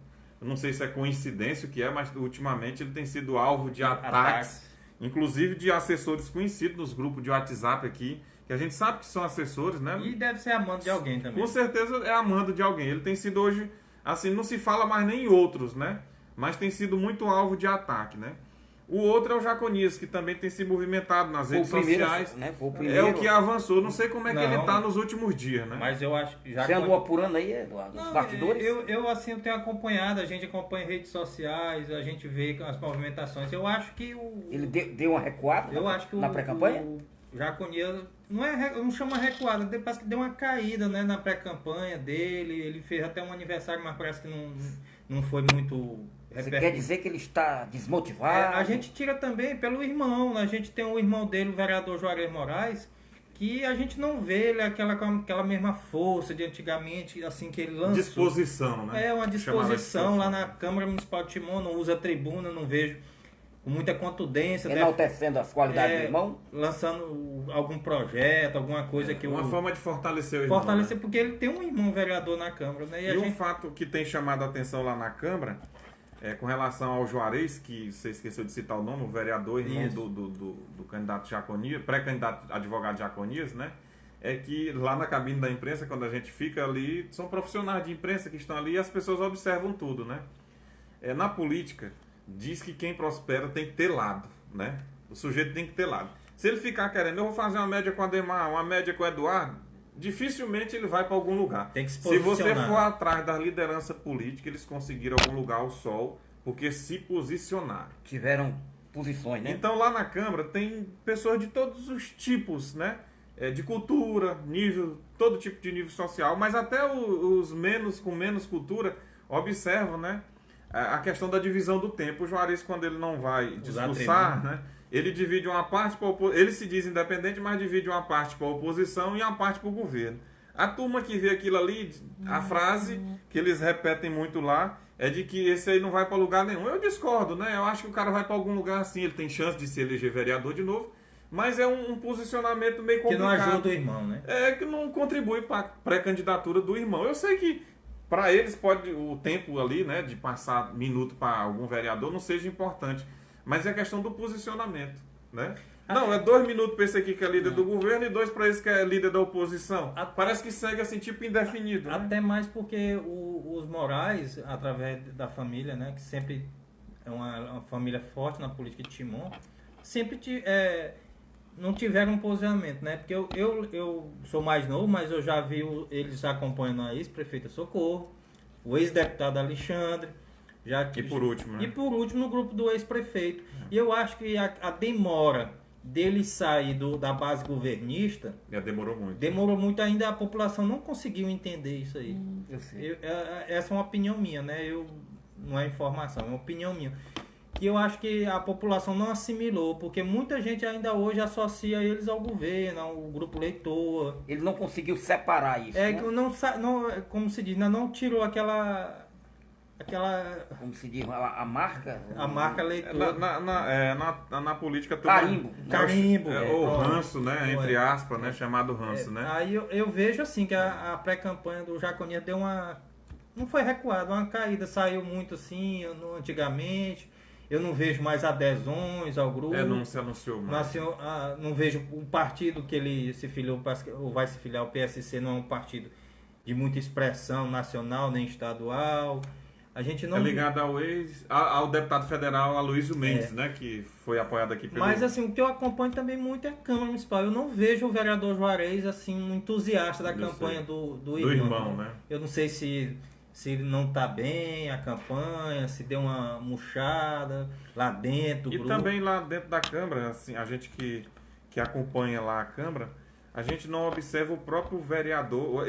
eu não sei se é coincidência o que é, mas ultimamente ele tem sido alvo de ataques. Inclusive de assessores conhecidos nos grupos de WhatsApp aqui, que a gente sabe que são assessores, né? E deve ser amando de alguém também. Com certeza é amando de alguém. Ele tem sido hoje, assim, não se fala mais nem em outros, né? Mas tem sido muito alvo de ataque, né? O outro é o Jaconias, que também tem se movimentado nas redes sociais. Né? É o que avançou. Não sei como é que ele está nos últimos dias, né? Mas eu acho que Você andou apurando aí, Eduardo, os bastidores? Eu assim, eu tenho acompanhado, a gente acompanha redes sociais, a gente vê as movimentações. Eu acho que ele deu uma recuada na pré-campanha? O Jaconias não chama recuada, parece que deu uma caída, né, na pré-campanha dele. Ele fez até um aniversário, mas parece que não foi muito Você quer dizer que ele está desmotivado? A gente tira também pelo irmão, né? A gente tem um irmão dele, o vereador Juarez Moraes, que a gente não vê ele aquela mesma força de antigamente, assim, que ele lançou. Disposição, né? É, uma disposição lá na Câmara Municipal de Timon, não usa tribuna, não vejo com muita contundência. Enaltecendo as qualidades do irmão? Lançando algum projeto, alguma coisa que... Uma forma de fortalecer o irmão. Fortalecer, né? porque ele tem um irmão vereador na Câmara, né? E um fato que tem chamado a atenção lá na Câmara, com relação ao Juarez, que você esqueceu de citar o nome, o vereador, irmão do candidato Jaconias, pré-candidato advogado Jaconias, né? É que lá na cabine da imprensa, quando a gente fica ali, são profissionais de imprensa que estão ali e as pessoas observam tudo, né? Na política, diz que quem prospera tem que ter lado, né? O sujeito tem que ter lado. Se ele ficar querendo, eu vou fazer uma média com o Ademar, uma média com o Eduardo, dificilmente ele vai para algum lugar. Tem que se Se você posicionar. for atrás da liderança política, eles conseguiram algum lugar ao sol, porque se posicionaram. Tiveram posições, né? Então lá na Câmara tem pessoas de todos os tipos, né? De cultura, nível, todo tipo de nível social, mas até os com menos cultura observam, né? A questão da divisão do tempo. O Juarez, quando ele não vai discursar, né? Ele divide uma parte para ele se diz independente, mas divide uma parte para a oposição e uma parte para o governo. A turma que vê aquilo ali, a frase que eles repetem muito lá é de que esse aí não vai para lugar nenhum. Eu discordo, né? Eu acho que o cara vai para algum lugar assim, ele tem chance de se eleger vereador de novo, mas é um posicionamento meio complicado. Que não ajuda o irmão, né? Que não contribui para a pré-candidatura do irmão. Eu sei que para eles pode o tempo ali, né, de passar minuto para algum vereador não seja importante, mas é questão do posicionamento, né? Não, é 2 minutos para esse aqui que é líder do governo e 2 para esse que é líder da oposição. Parece que segue assim, tipo indefinido, né? Até mais porque os Moraes, através da família, né, que sempre é uma família forte na política de Timon, sempre não tiveram um posicionamento, né? Porque eu sou mais novo, mas eu já vi eles acompanhando a ex-prefeita Socorro, o ex-deputado Alexandre, E por último, né? E por último no grupo do ex-prefeito. E eu acho que a demora dele sair da base governista... demorou muito. Demorou muito ainda, a população não conseguiu entender isso aí. Eu sei. Essa é uma opinião minha, né? Não é informação, é uma opinião minha. Que eu acho que a população não assimilou, porque muita gente ainda hoje associa eles ao governo, ao grupo leitor. Ele não conseguiu separar isso, É né? que não, como se diz, ainda não tirou aquela Como se diz, a marca? a marca leitor. Na política... Carimbo. Carimbo. Ou ranço, né? Entre aspas, né? Chamado ranço, né? Aí eu vejo assim que a pré-campanha do Jaconias deu uma... Não foi recuada, uma caída. Saiu muito assim, antigamente. Eu não vejo mais adesões ao grupo. Não se anunciou mais. Não vejo o partido que ele se filiou, ou vai se filiar, o PSC, não é um partido de muita expressão nacional nem estadual. A gente não ligado ao deputado federal Aloysio Mendes, né? Que foi apoiado aqui pelo... Mas assim, o que eu acompanho também muito é a Câmara Municipal. Eu não vejo o vereador Juarez assim, um entusiasta da campanha do irmão, né? Eu não sei se ele não está bem, a campanha, se deu uma murchada lá dentro do E grupo. também lá dentro da Câmara, assim, a gente que acompanha lá a Câmara, a gente não observa o próprio vereador,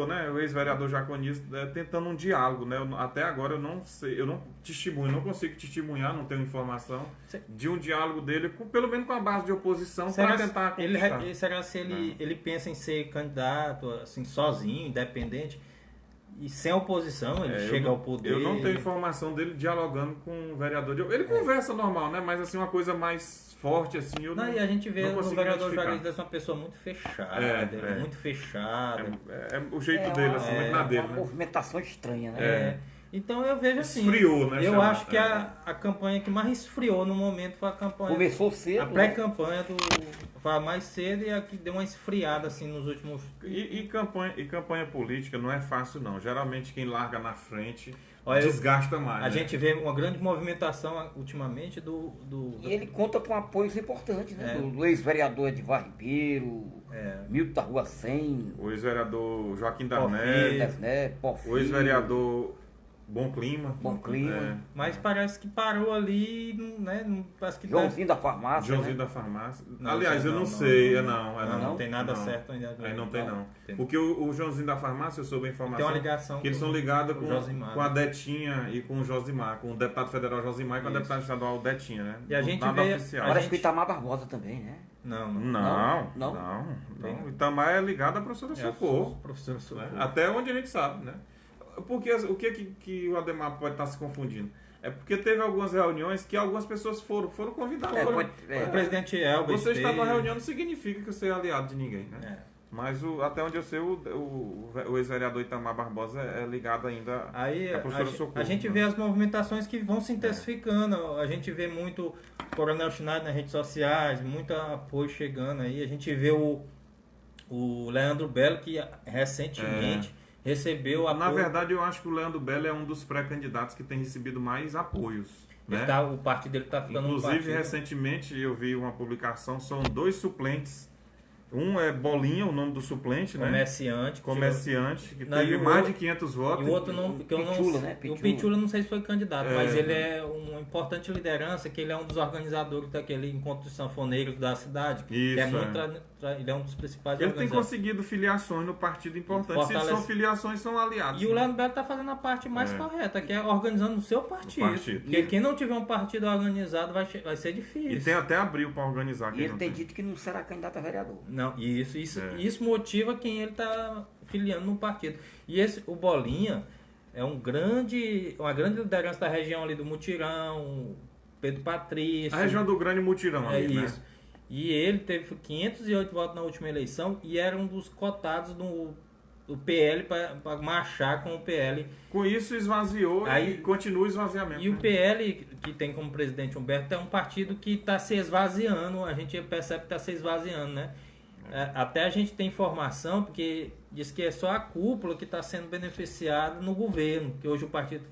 né, o ex-vereador Jaconias, tentando um diálogo, né? Até agora eu não sei, eu não testemunho, não consigo testemunhar, não tenho informação de um diálogo dele, pelo menos com a base de oposição, para tentar conquistar. Será se ele pensa em ser candidato, assim, sozinho, independente, e sem oposição, ele chega ao poder? Eu não tenho informação dele dialogando com o vereador. Ele conversa normal, né? Mas assim, uma coisa mais forte, assim, eu não. E a gente vê no vereador Juarez uma pessoa muito fechada, muito fechada. É o jeito dele, assim, muito na dele, uma né? movimentação estranha, né? Então eu vejo assim. Esfriou, né? Eu acho que a campanha que mais esfriou no momento foi a campanha. Começou cedo. A pré-campanha foi a mais cedo e a que deu uma esfriada assim nos últimos. E campanha política não é fácil, não. Geralmente quem larga na frente Olha, desgasta mais. A gente vê uma grande movimentação ultimamente E ele conta com apoios importantes, né? Do ex-vereador Edvar Ribeiro, Milton da Rua 100, o ex-vereador Joaquim Darné, o ex-vereador bom clima. Bom clima. Mas parece que parou ali, né? Parece que Joãozinho da farmácia, Joãozinho né? da farmácia. Não, Aliás, eu não, não não, sei. não tem nada não. certo ainda. Aí não tem, não. Tem. Porque o Joãozinho da farmácia, eu soube a informação. Tem uma ligação que eles com são ligados o Josimar, com a Detinha e com o Josimar, com o deputado federal Josimar e com a Isso. deputada estadual Detinha, né? E a gente Nada vê- oficial. Parece gente- que o Itamar Barbosa também, né? Não. Não. Itamar é ligado à professora Socorro. Professor Socorro. Né? Até onde a gente sabe, né? Porque o que o Ademar pode estar se confundindo? É porque teve algumas reuniões que algumas pessoas foram convidadas. O presidente Elber Você está numa esteve- reunião não significa que você é aliado de ninguém, né? É. Mas até onde eu sei, o ex-vereador Itamar Barbosa é ligado ainda Aí à professora a Socorro. gente né? vê as movimentações que vão se intensificando. A gente vê muito Coronel Schneider nas redes sociais, muito apoio chegando aí. A gente vê o Leandro Belo, que recentemente recebeu apoio. Na verdade, eu acho que o Leandro Belo é um dos pré-candidatos que tem recebido mais apoios. Né? O partido dele está ficando Inclusive, um partido. recentemente eu vi uma publicação, são 2 suplentes. Um é Bolinha, o nome do suplente, né? Comerciante, que Não, teve e o mais outro- de 500 votos. E o outro não, que eu não, Pichula, né? o Pichula não sei se foi candidato, É. mas ele é uma importante liderança, que ele é um dos organizadores daquele encontro de sanfoneiros da cidade. que é Isso, muito ele é um dos principais Ele tem organizadores. conseguido filiações no partido importante. Se Fortalece- são filiações, são aliados. E o né? Leandro Belo está fazendo a parte mais correta, que é organizando o seu partido. O partido. Porque quem não tiver um partido organizado vai ser difícil. E tem até abril para organizar. E quem ele não tem dito que não será candidato a vereador. Não, isso É. motiva quem ele está filiando no partido. E o Bolinha é uma grande liderança da região ali do Mutirão, Pedro Patrício. A região do Grande Mutirão. É ali, isso. Né? E ele teve 508 votos na última eleição e era um dos cotados do PL para marchar com o PL. Com isso esvaziou Aí- e continua o esvaziamento. E o né? PL, que tem como presidente Humberto, é um partido que está se esvaziando, a gente percebe que está se esvaziando, né? Até a gente tem informação, porque diz que é só a cúpula que está sendo beneficiada no governo, que hoje o partido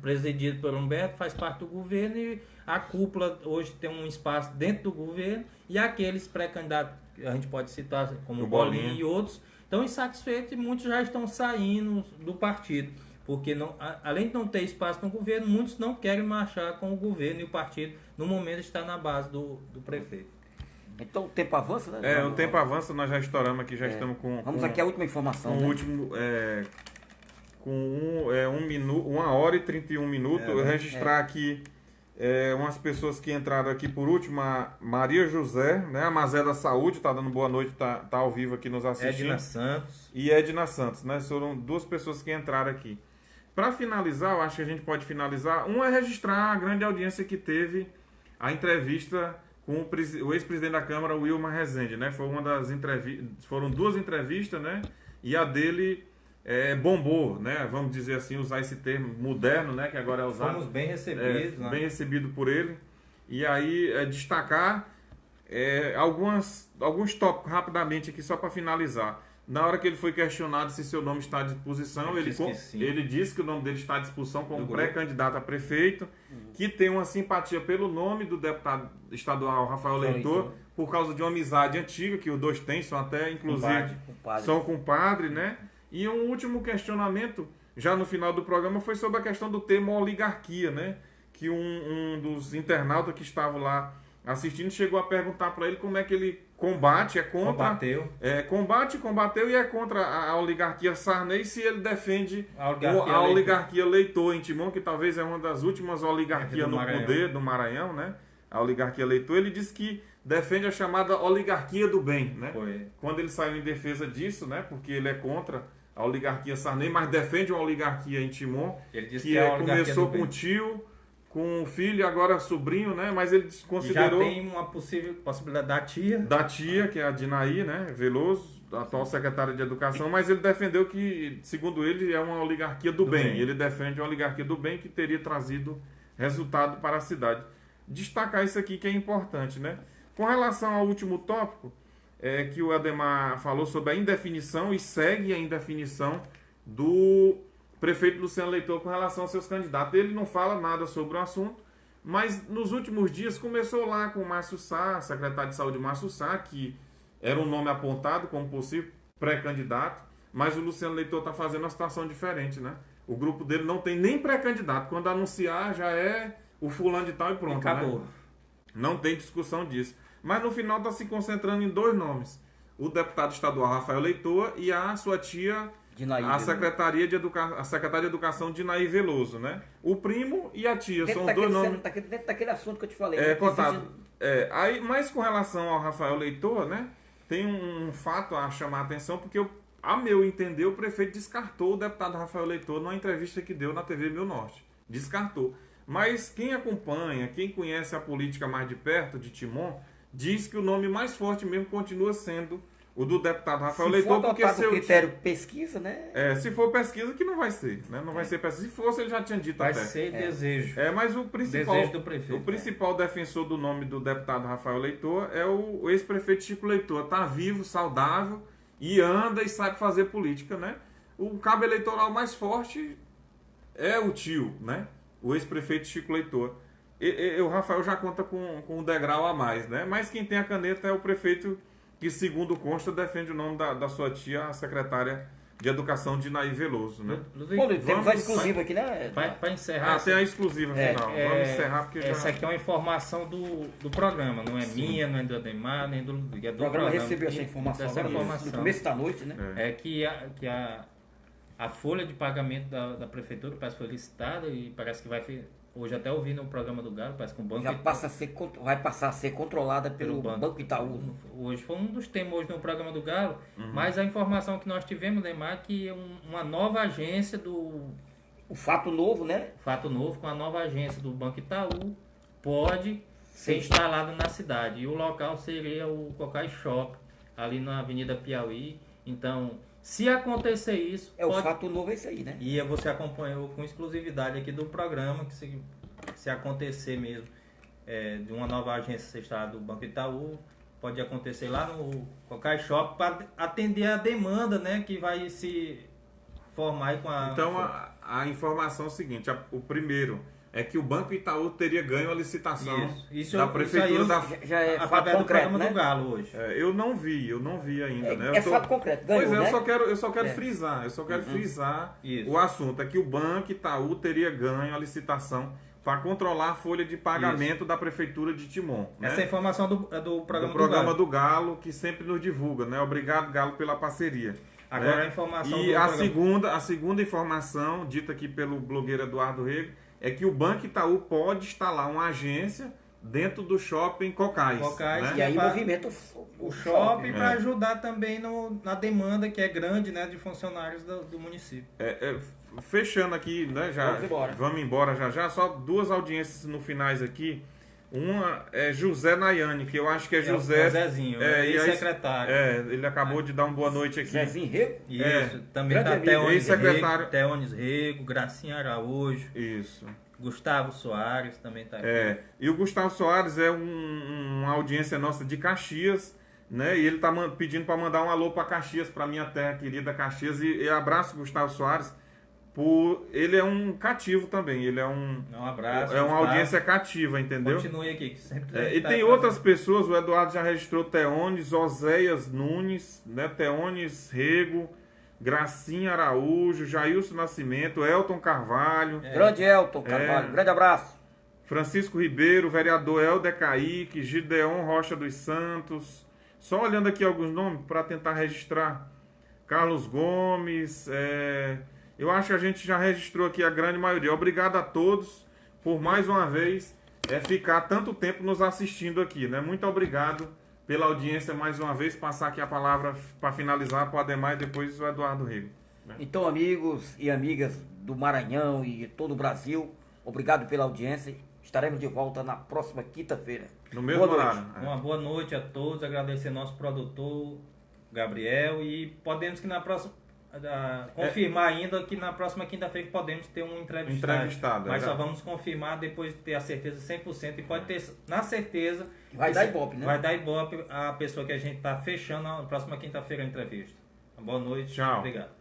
presidido por Humberto faz parte do governo e a cúpula hoje tem um espaço dentro do governo e aqueles pré-candidatos, que a gente pode citar como O Bolinha Bolinha. e outros, estão insatisfeitos e muitos já estão saindo do partido. Porque além de não ter espaço no governo, muitos não querem marchar com o governo e o partido no momento está na base do prefeito. Então o tempo avança, né? O tempo avança, nós já estouramos aqui, já estamos com... Vamos com, aqui à última informação. com o né? último... com 1 hora e 31 minutos. Eu registrar aqui umas pessoas que entraram aqui por último. A Maria José, né? A Mazé da Saúde, tá dando boa noite, tá ao vivo aqui nos assistindo. Edna Santos. E Edna Santos, né? Foram 2 pessoas que entraram aqui. Para finalizar, eu acho que a gente pode finalizar. Um é registrar a grande audiência que teve a entrevista com o ex-presidente da Câmara, Wilmar Rezende, né? Foi uma das foram 2 entrevistas, né? E a dele bombou, né? Vamos dizer assim, usar esse termo moderno, né? Que agora é usado. Fomos bem recebidos. né? Bem recebido por ele. E aí, destacar alguns tópicos rapidamente aqui, só para finalizar. Na hora que ele foi questionado se seu nome está à disposição, ele disse que o nome dele está à disposição como pré-candidato a prefeito, que tem uma simpatia pelo nome do deputado estadual Rafael Leitor, por causa de uma amizade antiga que os dois têm, são até, inclusive, são compadre, né? E um último questionamento, já no final do programa, foi sobre a questão do termo oligarquia, né? Que um dos internautas que estava lá assistindo chegou a perguntar para ele como é que ele combate, combateu e é contra a oligarquia Sarney se ele defende a oligarquia Leitor em Timon, que talvez é uma das últimas oligarquias no poder do Maranhão, né? A oligarquia Leitor, ele disse que defende a chamada oligarquia do bem, né? Quando ele saiu em defesa disso, né? Porque ele é contra a oligarquia Sarney, mas defende uma oligarquia em Timon, que começou com o tio, com o filho e agora sobrinho, né? Mas ele considerou... Já tem uma possível possibilidade da tia. Da tia, que é a Dinaí, né? Veloso, atual secretária de Educação, mas ele defendeu que, segundo ele, é uma oligarquia do bem. Ele defende uma oligarquia do bem que teria trazido resultado para a cidade. Destacar isso aqui que é importante, né? Com relação ao último tópico, que o Ademar falou sobre a indefinição e segue a indefinição do prefeito Luciano Leitor com relação aos seus candidatos. Ele não fala nada sobre o assunto, mas nos últimos dias começou lá com o Márcio Sá, secretário de Saúde Márcio Sá, que era um nome apontado como possível pré-candidato, mas o Luciano Leitor está fazendo uma situação diferente, né? O grupo dele não tem nem pré-candidato. Quando anunciar, já é o fulano de tal e pronto. Acabou. Né? Não tem discussão disso. Mas no final está se concentrando em 2 nomes. O deputado estadual Rafael Leitoa e a sua tia, a secretária de Educação Dinaí Veloso, né? O primo e a tia, são os 2 nomes. Dentro daquele assunto que eu te falei. Contado. Aí, mas com relação ao Rafael Leitoa, né? Tem um fato a chamar a atenção, porque a meu entender, o prefeito descartou o deputado Rafael Leitoa numa entrevista que deu na TV Mil Norte. Descartou. Mas quem acompanha, quem conhece a política mais de perto, de Timon, diz que o nome mais forte mesmo continua sendo o do deputado Rafael Leitoa. Porque se for critério pesquisa, né? Se for pesquisa, que não vai ser. Né? Não vai ser pesquisa. Se fosse, ele já tinha dito vai até. Vai ser desejo. Mas o principal, desejo do prefeito, o principal defensor do nome do deputado Rafael Leitoa é o ex-prefeito Chico Leitoa. Está vivo, saudável, e anda e sabe fazer política, né? O cabo eleitoral mais forte é o tio, né? O ex-prefeito Chico Leitoa. O Rafael já conta com um degrau a mais, né? Mas quem tem a caneta é o prefeito que, segundo consta, defende o nome da sua tia, a secretária de Educação, Dinaí Veloso, né? Temos a exclusiva aqui, né? Para encerrar... tem a exclusiva final. Vamos encerrar porque essa aqui é uma informação do programa, não é minha, não é do Ademar, nem do Ludwig, é do programa. O programa recebeu essa informação no começo da noite, né? É que a folha de pagamento da prefeitura parece que foi licitada e parece que vai... Hoje até ouvi no programa do Galo, parece que o banco... vai passar a ser controlada pelo Banco Itaú. Hoje foi um dos temas hoje no programa do Galo, mas a informação que nós tivemos, Neymar, é que uma nova agência do... O Fato Novo, né? Fato Novo, com a nova agência do Banco Itaú, pode ser instalado na cidade. E o local seria o Cocai Shop, ali na Avenida Piauí. Então... Se acontecer isso... O fato novo é isso aí, né? E você acompanhou com exclusividade aqui do programa, que se acontecer mesmo de uma nova agência ser instalada do Banco Itaú, pode acontecer lá no Cocai Shop para atender a demanda, né, que vai se formar aí com a... Então, a informação é o seguinte, o primeiro... é que o Banco Itaú teria ganho a licitação da prefeitura já é fato concreto, né? Do Galo hoje. Eu não vi ainda, né? Fato concreto, ganhou, pois é, né? eu só quero frisar o assunto, é que o Banco Itaú teria ganho a licitação para controlar a folha de pagamento da prefeitura de Timon. Né? Essa informação do programa do Galo, que sempre nos divulga, né? Obrigado, Galo, pela parceria. Agora né? a informação e a segunda informação, dita aqui pelo blogueiro Eduardo Rego, é que o Banco Itaú pode instalar uma agência dentro do shopping Cocais. Né? E aí movimenta o shopping para ajudar também na demanda que é grande, né, de funcionários do município. Fechando aqui, né, vamos embora já. Só 2 audiências no finais aqui. Uma é José Nayane, que eu acho que é José... o Zezinho, ex-secretário. Ele acabou de dar uma boa noite aqui. Zezinho Rego? Isso, também está Teones Rego, Gracinha Araújo. Isso. Gustavo Soares também está aqui. E o Gustavo Soares é uma audiência nossa de Caxias, né? E ele está pedindo para mandar um alô para Caxias, para minha terra querida Caxias. E abraço, Gustavo Soares. Ele é um cativo também, ele é um abraço. É uma audiência cativa, entendeu? Continue aqui, que sempre e tem outras pessoas, o Eduardo já registrou Teones, Oséias Nunes, né? Teones Rego, Gracinha Araújo, Jailson Nascimento, Elton Carvalho. Grande Elton Carvalho, grande abraço. Francisco Ribeiro, vereador Helder Caíque, Gideon Rocha dos Santos. Só olhando aqui alguns nomes para tentar registrar. Carlos Gomes, eu acho que a gente já registrou aqui a grande maioria. Obrigado a todos por mais uma vez ficar tanto tempo nos assistindo aqui, né? Muito obrigado pela audiência mais uma vez. Passar aqui a palavra para finalizar para o Ademar e depois o Eduardo Rego. Né? Então, amigos e amigas do Maranhão e todo o Brasil, obrigado pela audiência. Estaremos de volta na próxima quinta-feira. No mesmo horário. Uma boa noite a todos. Agradecer nosso produtor, Gabriel. E podemos que na próxima... confirmar ainda que na próxima quinta-feira podemos ter um entrevistado. Mas só vamos confirmar depois de ter a certeza 100% e pode ter na certeza... Vai dar Ibope, né? Vai dar Ibope a pessoa que a gente está fechando na próxima quinta-feira a entrevista. Boa noite. Tchau. Obrigado.